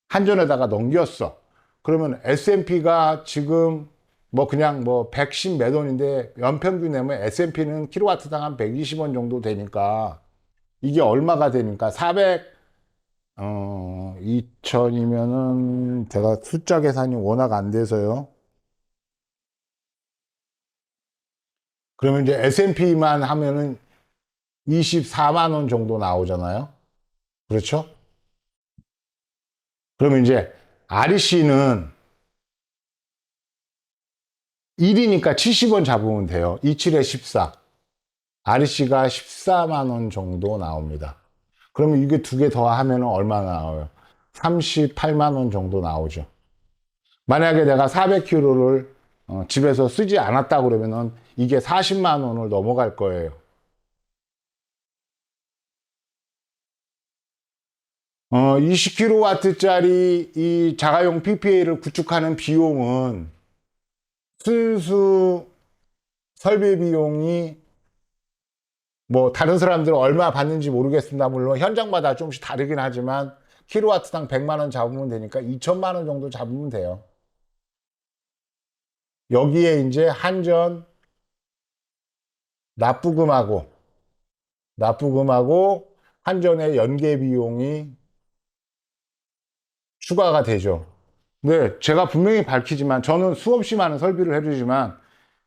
한전에다가 넘겼어. 그러면 S&P가 지금 뭐 그냥 뭐 110 몇 원인데 연평균 내면 S&P는 킬로와트당 한 120원 정도 되니까 이게 얼마가 되니까 2000이면은 제가 숫자 계산이 워낙 안 돼서요. 그러면 이제 S&P만 하면은 24만 원 정도 나오잖아요. 그렇죠? 그러면 이제 REC는 1이니까 70원 잡으면 돼요. 27에 14. REC가 14만 원 정도 나옵니다. 그러면 이게 두 개 더 하면 얼마 나와요? 38만 원 정도 나오죠. 만약에 내가 400kg를 집에서 쓰지 않았다 그러면은 이게 40만 원을 넘어갈 거예요. 20kW짜리 이 자가용 PPA를 구축하는 비용은 순수 설비 비용이 뭐 다른 사람들은 얼마 받는지 모르겠습니다. 물론 현장마다 조금씩 다르긴 하지만 킬로와트당 100만 원 잡으면 되니까 2천만 원 정도 잡으면 돼요. 여기에 이제 한전 납부금하고 한전의 연계 비용이 추가가 되죠. 네, 제가 분명히 밝히지만 저는 수없이 많은 설비를 해주지만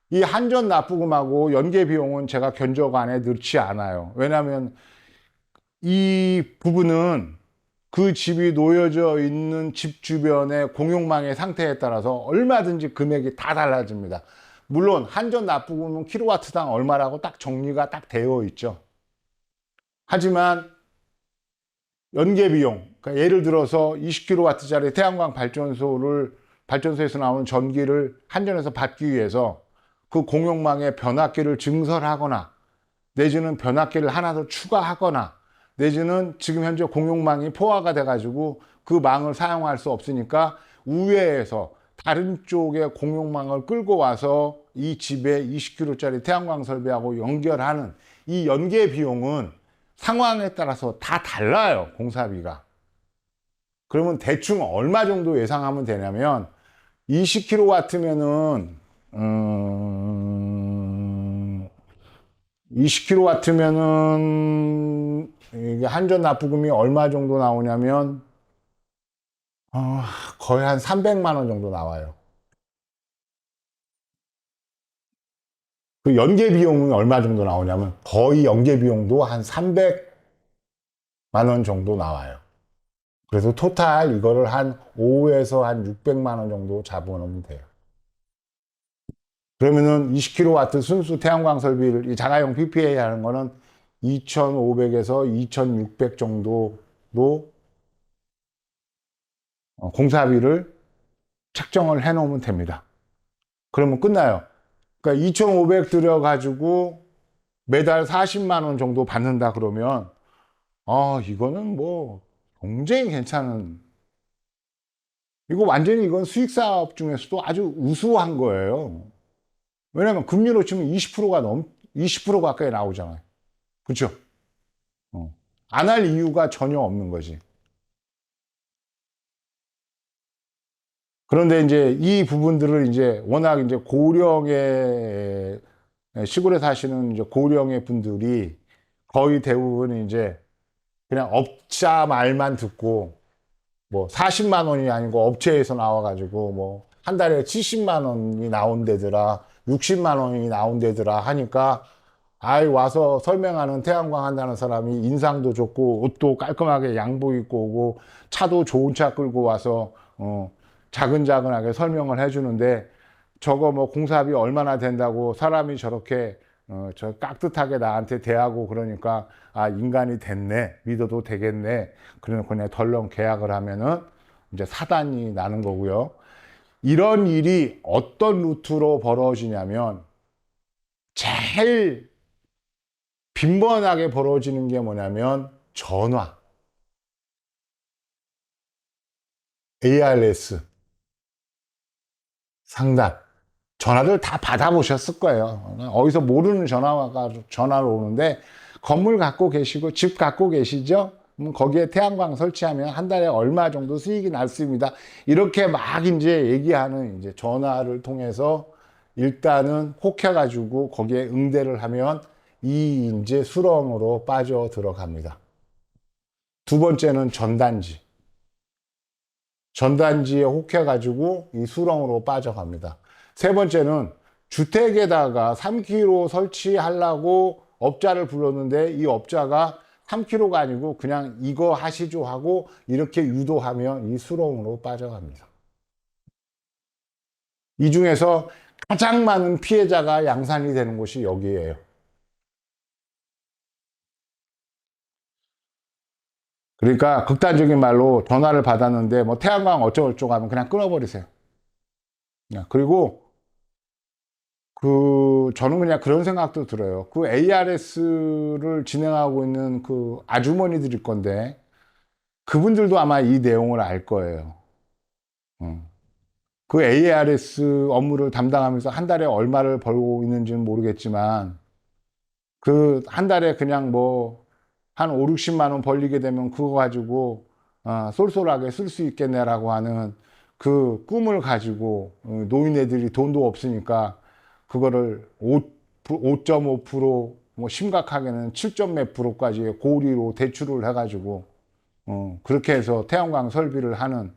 이 한전 납부금하고 연계 비용은 제가 견적안에 넣지 않아요. 왜냐하면 이 부분은 그 집이 놓여져 있는 집 주변의 공용망의 상태에 따라서 얼마든지 금액이 다 달라집니다. 물론 한전 납부금은 킬로와트당 얼마라고 딱 정리가 딱 되어 있죠. 하지만 연계 비용, 그러니까 예를 들어서 20kW짜리 태양광 발전소에서 나오는 전기를 한전에서 받기 위해서 그 공용망에 변압기를 증설하거나 내지는 변압기를 하나 더 추가하거나 내지는 지금 현재 공용망이 포화가 돼가지고 그 망을 사용할 수 없으니까 우회해서 다른 쪽에 공용망을 끌고 와서 이 집에 20kW짜리 태양광 설비하고 연결하는 이 연계 비용은 상황에 따라서 다 달라요, 공사비가. 그러면 대충 얼마 정도 예상하면 되냐면 20kW면은 20kW면은 이게 한전 납부금이 얼마 정도 나오냐면 거의 한 300만 원 정도 나와요. 그 연계 비용은 얼마 정도 나오냐면 거의 연계 비용도 한 300만 원 정도 나와요. 그래서 토탈 이거를 한 5에서 한 600만 원 정도 잡아놓으면 돼요. 그러면은 20kW 순수 태양광 설비를 이 자가용 PPA 하는 거는 2,500에서 2,600 정도로 공사비를 책정을 해 놓으면 됩니다. 그러면 끝나요. 그러니까 2,500 들여가지고 매달 40만 원 정도 받는다 그러면 이거는 뭐 굉장히 괜찮은, 이거 완전히 이건 수익 사업 중에서도 아주 우수한 거예요. 왜냐면 금리로 치면 20%가 20% 가까이 나오잖아요. 그렇죠? 안 할 이유가 전혀 없는 거지. 그런데 이제 이 부분들을 이제 워낙 이제 고령의 시골에 사시는 이제 고령의 분들이 거의 대부분 이제 그냥 업자 말만 듣고 뭐 40만 원이 아니고 업체에서 나와가지고 뭐 한 달에 70만 원이 나온대더라, 60만 원이 나온대더라 하니까 아이 와서 설명하는 태양광 한다는 사람이 인상도 좋고 옷도 깔끔하게 양복 입고 오고 차도 좋은 차 끌고 와서 자근자근하게 설명을 해주는데 저거 뭐 공사비 얼마나 된다고 사람이 저렇게 저 깍듯하게 나한테 대하고 그러니까 인간이 됐네, 믿어도 되겠네, 그래서 그냥 덜렁 계약을 하면은 이제 사단이 나는 거고요. 이런 일이 어떤 루트로 벌어지냐면 제일 빈번하게 벌어지는 게 뭐냐면 전화, ARS 상담. 전화를 다 받아보셨을 거예요. 어디서 모르는 전화가 전화로 오는데 건물 갖고 계시고 집 갖고 계시죠? 거기에 태양광 설치하면 한 달에 얼마 정도 수익이 났습니다. 이렇게 막 이제 얘기하는 이제 전화를 통해서 일단은 혹해가지고 거기에 응대를 하면 이 이제 수렁으로 빠져 들어갑니다. 두 번째는 전단지. 전단지에 혹해가지고 이 수렁으로 빠져갑니다. 세 번째는 주택에다가 3kg 설치하려고 업자를 불렀는데 이 업자가 3kg가 아니고 그냥 이거 하시죠 하고 이렇게 유도하면 이 수렁으로 빠져갑니다. 이 중에서 가장 많은 피해자가 양산이 되는 곳이 여기에요. 그러니까 극단적인 말로 전화를 받았는데 뭐 태양광 어쩌고저쩌고 하면 그냥 끊어버리세요. 그리고 저는 그냥 그런 생각도 들어요. 그 ARS를 진행하고 있는 그 아주머니들일 건데, 그분들도 아마 이 내용을 알 거예요. 그 ARS 업무를 담당하면서 한 달에 얼마를 벌고 있는지는 모르겠지만, 그 한 달에 그냥 뭐, 한 5, 60만 원 벌리게 되면 그거 가지고, 쏠쏠하게 쓸 수 있겠네라고 하는 그 꿈을 가지고, 노인네들이 돈도 없으니까, 그거를 5.5%, 뭐 심각하게는 7점 몇 프로까지의 고리로 대출을 해가지고 그렇게 해서 태양광 설비를 하는,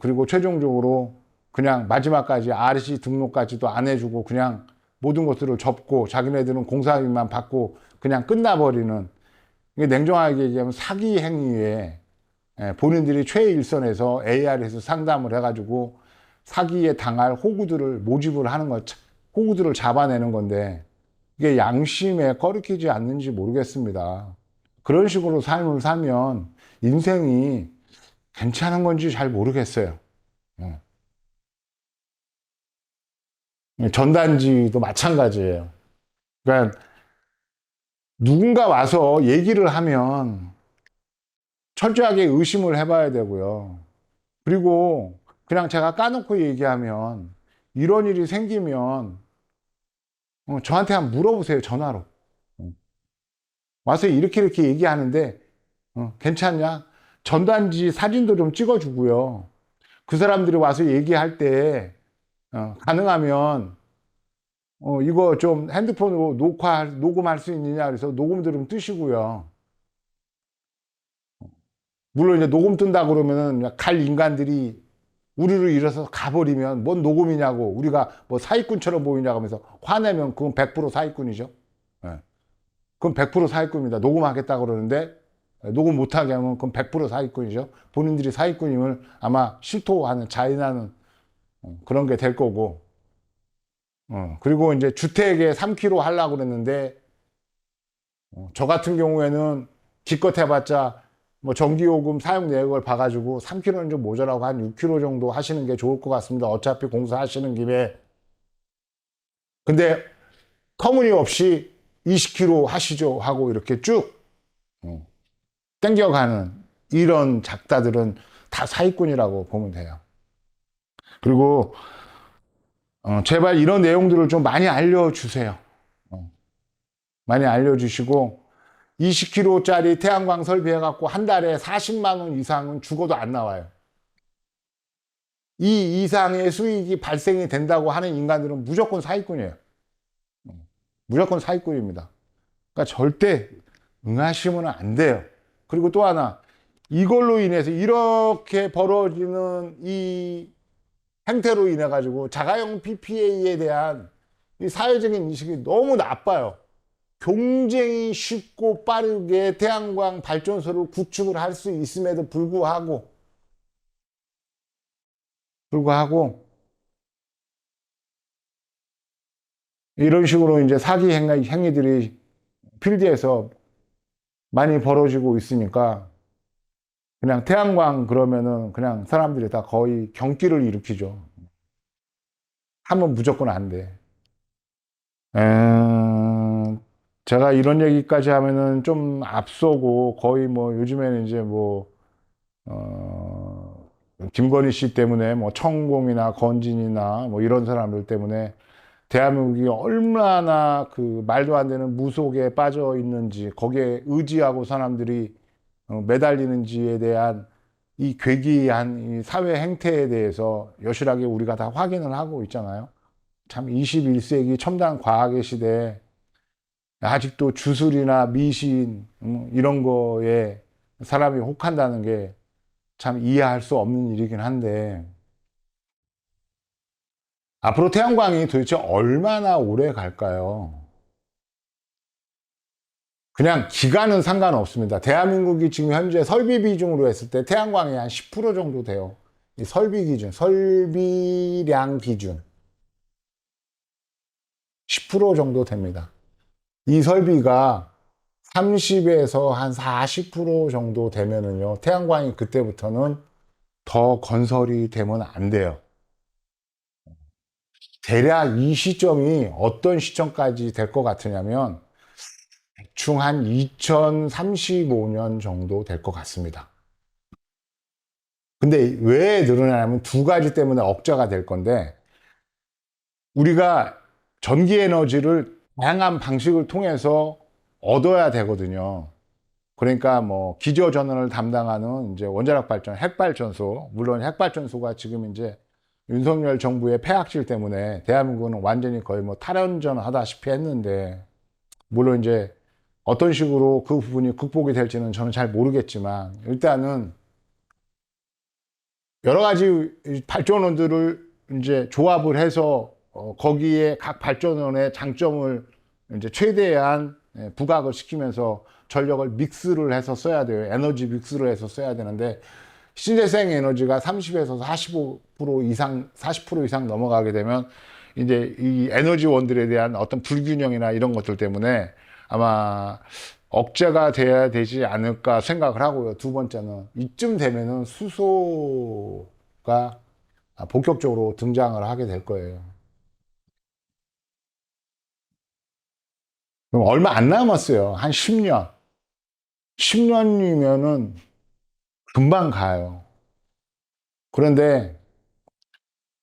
그리고 최종적으로 그냥 마지막까지 RC 등록까지도 안 해주고 그냥 모든 것들을 접고 자기네들은 공사비만 받고 그냥 끝나버리는, 이게 냉정하게 얘기하면 사기 행위에 본인들이 최일선에서 AR에서 상담을 해가지고 사기에 당할 호구들을 모집을 하는 것, 호구들을 잡아내는 건데 이게 양심에 꺼리끼지 않는지 모르겠습니다. 그런 식으로 삶을 살면 인생이 괜찮은 건지 잘 모르겠어요. 전단지도 마찬가지예요. 그러니까 누군가 와서 얘기를 하면 철저하게 의심을 해봐야 되고요. 그리고 그냥 제가 까놓고 얘기하면 이런 일이 생기면 저한테 한번 물어보세요, 전화로. 와서 이렇게 이렇게 얘기하는데 괜찮냐? 전단지 사진도 좀 찍어주고요. 그 사람들이 와서 얘기할 때 가능하면 이거 좀 핸드폰으로 녹음할 수 있느냐 그래서 녹음도 좀 뜨시고요. 물론 이제 녹음 뜬다 그러면은 갈 인간들이 우리를 잃어서 가버리면 뭔 녹음이냐고 우리가 뭐 사기꾼처럼 보이냐고 하면서 화내면 그건 100% 사기꾼이죠. 예. 그건 100% 사기꾼입니다. 녹음하겠다 그러는데 녹음 못하게 하면 그건 100% 사기꾼이죠. 본인들이 사기꾼임을 아마 실토하는 자인하는 그런 게 될 거고 그리고 이제 주택에 3kg 하려고 그랬는데 저 같은 경우에는 기껏 해봤자 뭐 전기요금 사용 내역을 봐가지고 3kg는 좀 모자라고 한 6kg 정도 하시는 게 좋을 것 같습니다. 어차피 공사하시는 김에. 근데 터무니없이 20kg 하시죠 하고 이렇게 쭉 땡겨가는 이런 작다들은 다 사기꾼이라고 보면 돼요. 그리고 제발 이런 내용들을 좀 많이 알려주세요. 많이 알려주시고 20kg짜리 태양광 설비해갖고 한 달에 40만 원 이상은 죽어도 안 나와요. 이 이상의 수익이 발생이 된다고 하는 인간들은 무조건 사기꾼이에요. 무조건 사기꾼입니다. 그러니까 절대 응하시면 안 돼요. 그리고 또 하나, 이걸로 인해서 이렇게 벌어지는 이 행태로 인해 가지고 자가용 PPA에 대한 이 사회적인 인식이 너무 나빠요. 경쟁이 쉽고 빠르게 태양광 발전소를 구축을 할 수 있음에도 불구하고 이런 식으로 이제 사기 행위들이 필드에서 많이 벌어지고 있으니까 그냥 태양광 그러면은 그냥 사람들이 다 거의 경기를 일으키죠. 하면 무조건 안 돼. 제가 이런 얘기까지 하면은 좀 앞서고 거의 뭐 요즘에는 이제 뭐, 김건희 씨 때문에 뭐 천공이나 건진이나 뭐 이런 사람들 때문에 대한민국이 얼마나 그 말도 안 되는 무속에 빠져 있는지 거기에 의지하고 사람들이 매달리는지에 대한 이 괴기한 이 사회 행태에 대해서 여실하게 우리가 다 확인을 하고 있잖아요. 참 21세기 첨단 과학의 시대에 아직도 주술이나 미신 이런 거에 사람이 혹한다는 게 참 이해할 수 없는 일이긴 한데 앞으로 태양광이 도대체 얼마나 오래 갈까요? 그냥 기간은 상관없습니다. 대한민국이 지금 현재 설비 비중으로 했을 때 태양광이 한 10% 정도 돼요. 이 설비 기준, 설비량 기준 10% 정도 됩니다. 이 설비가 30에서 한 40% 정도 되면은요, 태양광이 그때부터는 더 건설이 되면 안 돼요. 대략 이 시점이 어떤 시점까지 될 것 같으냐면, 대충 한 2035년 정도 될 것 같습니다. 근데 왜 늘어나냐면 두 가지 때문에 억자가 될 건데, 우리가 전기 에너지를 다양한 방식을 통해서 얻어야 되거든요. 그러니까 뭐 기저 전원을 담당하는 이제 원자력 발전, 핵발전소, 물론 핵발전소가 지금 이제 윤석열 정부의 폐악질 때문에 대한민국은 완전히 거의 뭐 탈원전 하다시피 했는데, 물론 이제 어떤 식으로 그 부분이 극복이 될지는 저는 잘 모르겠지만, 일단은 여러 가지 발전원들을 이제 조합을 해서 거기에 각 발전원의 장점을 이제 최대한 부각을 시키면서 전력을 믹스를 해서 써야 돼요. 에너지 믹스를 해서 써야 되는데 신재생 에너지가 30에서 45% 이상, 40% 이상 넘어가게 되면 이제 이 에너지원들에 대한 어떤 불균형이나 이런 것들 때문에 아마 억제가 돼야 되지 않을까 생각을 하고요. 두 번째는 이쯤 되면은 수소가 본격적으로 등장을 하게 될 거예요. 그럼 얼마 안 남았어요. 한 10년. 10년이면은 금방 가요. 그런데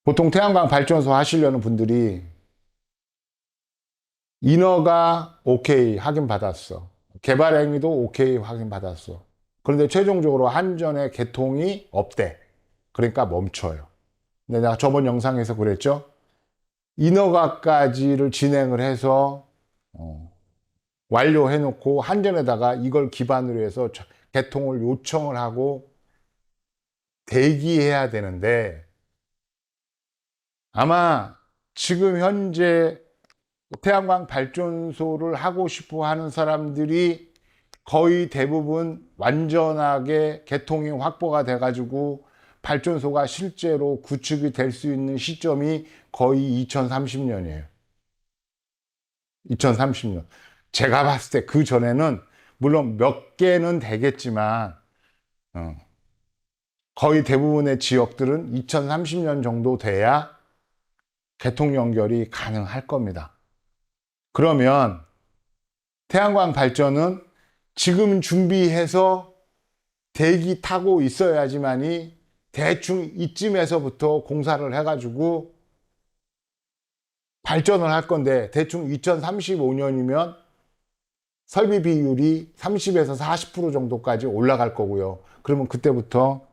보통 태양광 발전소 하시려는 분들이 인허가 오케이 확인 받았어. 개발 행위도 오케이 확인 받았어. 그런데 최종적으로 한전의 개통이 없대. 그러니까 멈춰요. 근데 내가 저번 영상에서 그랬죠? 인허가까지를 진행을 해서 완료해놓고 한전에다가 이걸 기반으로 해서 개통을 요청을 하고 대기해야 되는데 아마 지금 현재 태양광 발전소를 하고 싶어 하는 사람들이 거의 대부분 완전하게 개통이 확보가 돼가지고 발전소가 실제로 구축이 될 수 있는 시점이 거의 2030년이에요. 2030년. 제가 봤을 때 그 전에는 물론 몇 개는 되겠지만 거의 대부분의 지역들은 2030년 정도 돼야 개통 연결이 가능할 겁니다. 그러면 태양광 발전은 지금 준비해서 대기 타고 있어야지만이 대충 이쯤에서부터 공사를 해가지고 발전을 할 건데 대충 2035년이면 설비 비율이 30에서 40% 정도까지 올라갈 거고요. 그러면 그때부터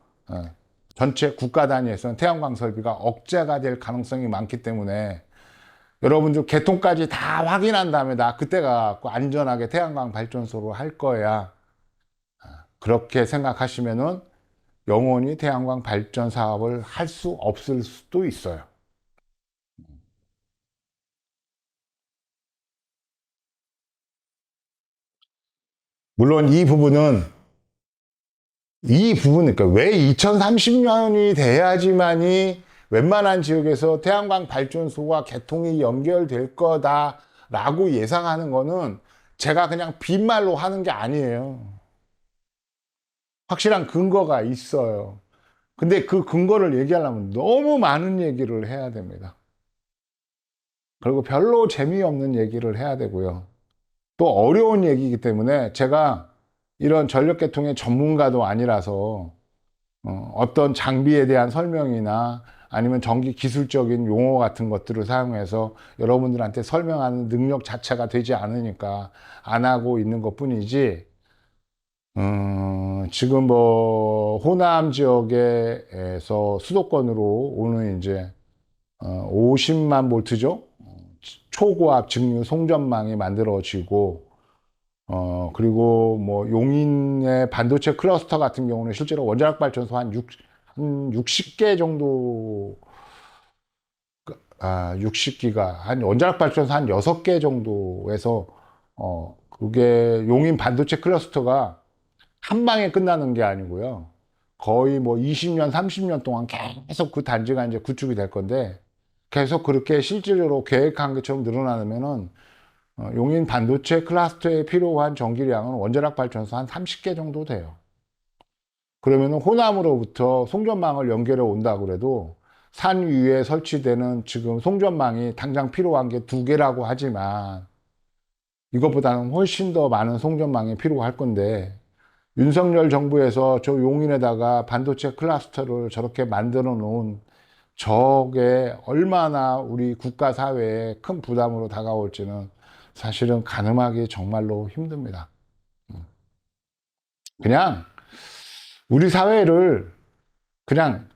전체 국가 단위에서는 태양광 설비가 억제가 될 가능성이 많기 때문에 여러분들 개통까지 다 확인한 다음에 나 그때 가고 안전하게 태양광 발전소로 할 거야. 그렇게 생각하시면은 영원히 태양광 발전 사업을 할 수 없을 수도 있어요. 물론 그러니까 왜 2030년이 돼야지만이 웬만한 지역에서 태양광 발전소와 개통이 연결될 거다라고 예상하는 거는 제가 그냥 빈말로 하는 게 아니에요. 확실한 근거가 있어요. 근데 그 근거를 얘기하려면 너무 많은 얘기를 해야 됩니다. 그리고 별로 재미없는 얘기를 해야 되고요. 또 어려운 얘기이기 때문에 제가 이런 전력계통의 전문가도 아니라서 어떤 장비에 대한 설명이나 아니면 전기 기술적인 용어 같은 것들을 사용해서 여러분들한테 설명하는 능력 자체가 되지 않으니까 안 하고 있는 것 뿐이지, 지금 뭐, 호남 지역에서 수도권으로 오는 이제, 50만 볼트죠? 초고압 직류 송전망이 만들어지고, 그리고 뭐 용인의 반도체 클러스터 같은 경우는 실제로 원자력 발전소 한 60개 정도, 60기가, 한 원자력 발전소 한 6개 정도에서, 그게 용인 반도체 클러스터가 한 방에 끝나는 게 아니고요. 거의 뭐 20년, 30년 동안 계속 그 단지가 이제 구축이 될 건데, 계속 그렇게 실질적으로 계획한 것처럼 늘어나면은 용인 반도체 클러스터에 필요한 전기량은 원자력 발전소 한 30개 정도 돼요. 그러면 호남으로부터 송전망을 연결해 온다 그래도 산 위에 설치되는 지금 송전망이 당장 필요한 게 2개라고 하지만 이것보다는 훨씬 더 많은 송전망이 필요할 건데 윤석열 정부에서 저 용인에다가 반도체 클러스터를 저렇게 만들어 놓은 저게 얼마나 우리 국가 사회에 큰 부담으로 다가올지는 사실은 가늠하기 정말로 힘듭니다. 그냥 우리 사회를 그냥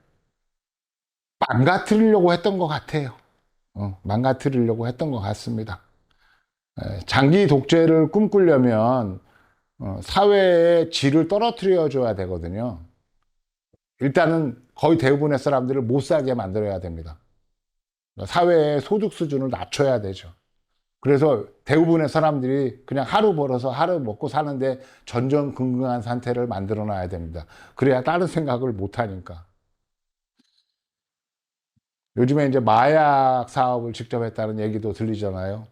망가뜨리려고 했던 것 같아요. 망가뜨리려고 했던 것 같습니다. 장기 독재를 꿈꾸려면 사회의 질을 떨어뜨려 줘야 되거든요. 일단은 거의 대부분의 사람들을 못 살게 만들어야 됩니다. 사회의 소득 수준을 낮춰야 되죠. 그래서 대부분의 사람들이 그냥 하루 벌어서 하루 먹고 사는데 전전긍긍한 상태를 만들어 놔야 됩니다. 그래야 다른 생각을 못 하니까. 요즘에 이제 마약 사업을 직접 했다는 얘기도 들리잖아요.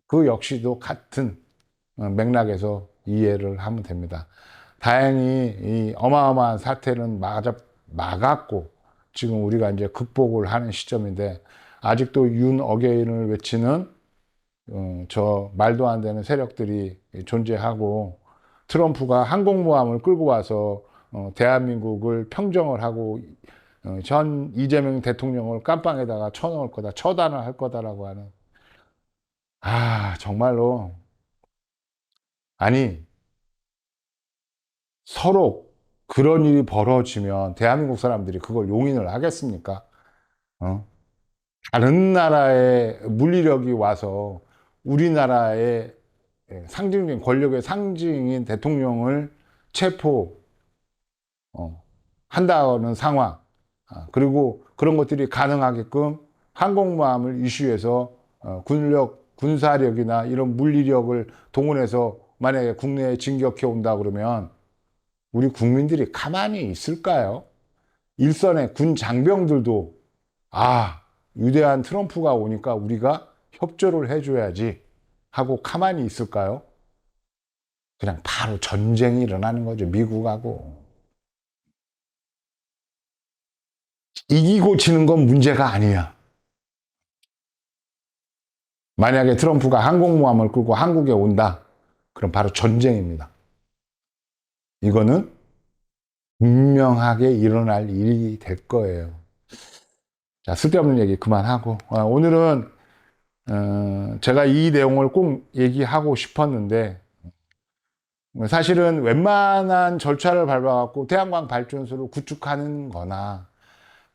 그 역시도 같은 맥락에서 이해를 하면 됩니다. 다행히 이 어마어마한 사태는 막았고 지금 우리가 이제 극복을 하는 시점인데 아직도 윤 어게인을 외치는 저 말도 안 되는 세력들이 존재하고 트럼프가 항공모함을 끌고 와서 대한민국을 평정을 하고 전 이재명 대통령을 깜빵에다가 쳐넣을 거다, 처단을 할 거다라고 하는 정말로 아니 서로 그런 일이 벌어지면 대한민국 사람들이 그걸 용인을 하겠습니까? 어? 다른 나라의 물리력이 와서 우리나라의 상징적인 권력의 상징인 대통령을 체포 한다는 상황, 그리고 그런 것들이 가능하게끔 항공모함을 이슈해서 군사력이나 이런 물리력을 동원해서 만약에 국내에 진격해 온다 그러면 우리 국민들이 가만히 있을까요? 일선의 군 장병들도 위대한 트럼프가 오니까 우리가 협조를 해줘야지 하고 가만히 있을까요? 그냥 바로 전쟁이 일어나는 거죠. 미국하고. 이기고 지는 건 문제가 아니야. 만약에 트럼프가 항공모함을 끌고 한국에 온다. 그럼 바로 전쟁입니다. 이거는 분명하게 일어날 일이 될 거예요. 자, 쓸데없는 얘기 그만하고 오늘은 제가 이 내용을 꼭 얘기하고 싶었는데 사실은 웬만한 절차를 밟아갖고 태양광 발전소를 구축하는 거나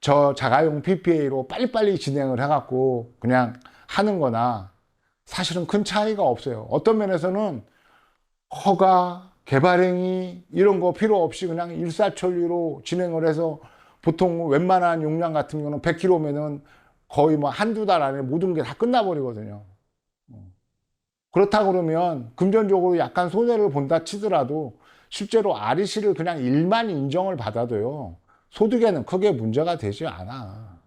저 자가용 PPA로 빨리빨리 진행을 해갖고 그냥 하는 거나 사실은 큰 차이가 없어요. 어떤 면에서는 허가, 개발행위 이런 거 필요 없이 그냥 일사천리로 진행을 해서 보통 웬만한 용량 같은 경우는 100km면은 거의 뭐 한두 달 안에 모든 게 다 끝나버리거든요. 그렇다 그러면 금전적으로 약간 손해를 본다 치더라도 실제로 REC를 그냥 일만 인정을 받아도요, 소득에는 크게 문제가 되지 않아.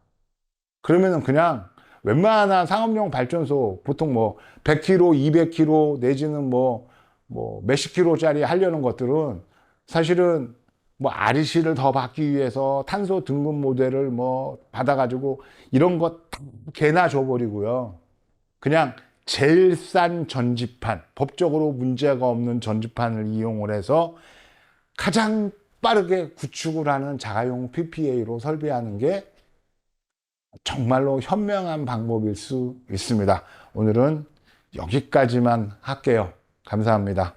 그러면은 그냥 웬만한 상업용 발전소 보통 뭐 100km, 200km 내지는 뭐 몇십 킬로짜리 하려는 것들은 사실은 뭐 REC를 더 받기 위해서 탄소 등급 모델을 뭐 받아가지고 이런 것 개나 줘버리고요. 그냥 제일 싼 전지판, 법적으로 문제가 없는 전지판을 이용을 해서 가장 빠르게 구축을 하는 자가용 PPA로 설비하는 게 정말로 현명한 방법일 수 있습니다. 오늘은 여기까지만 할게요. 감사합니다.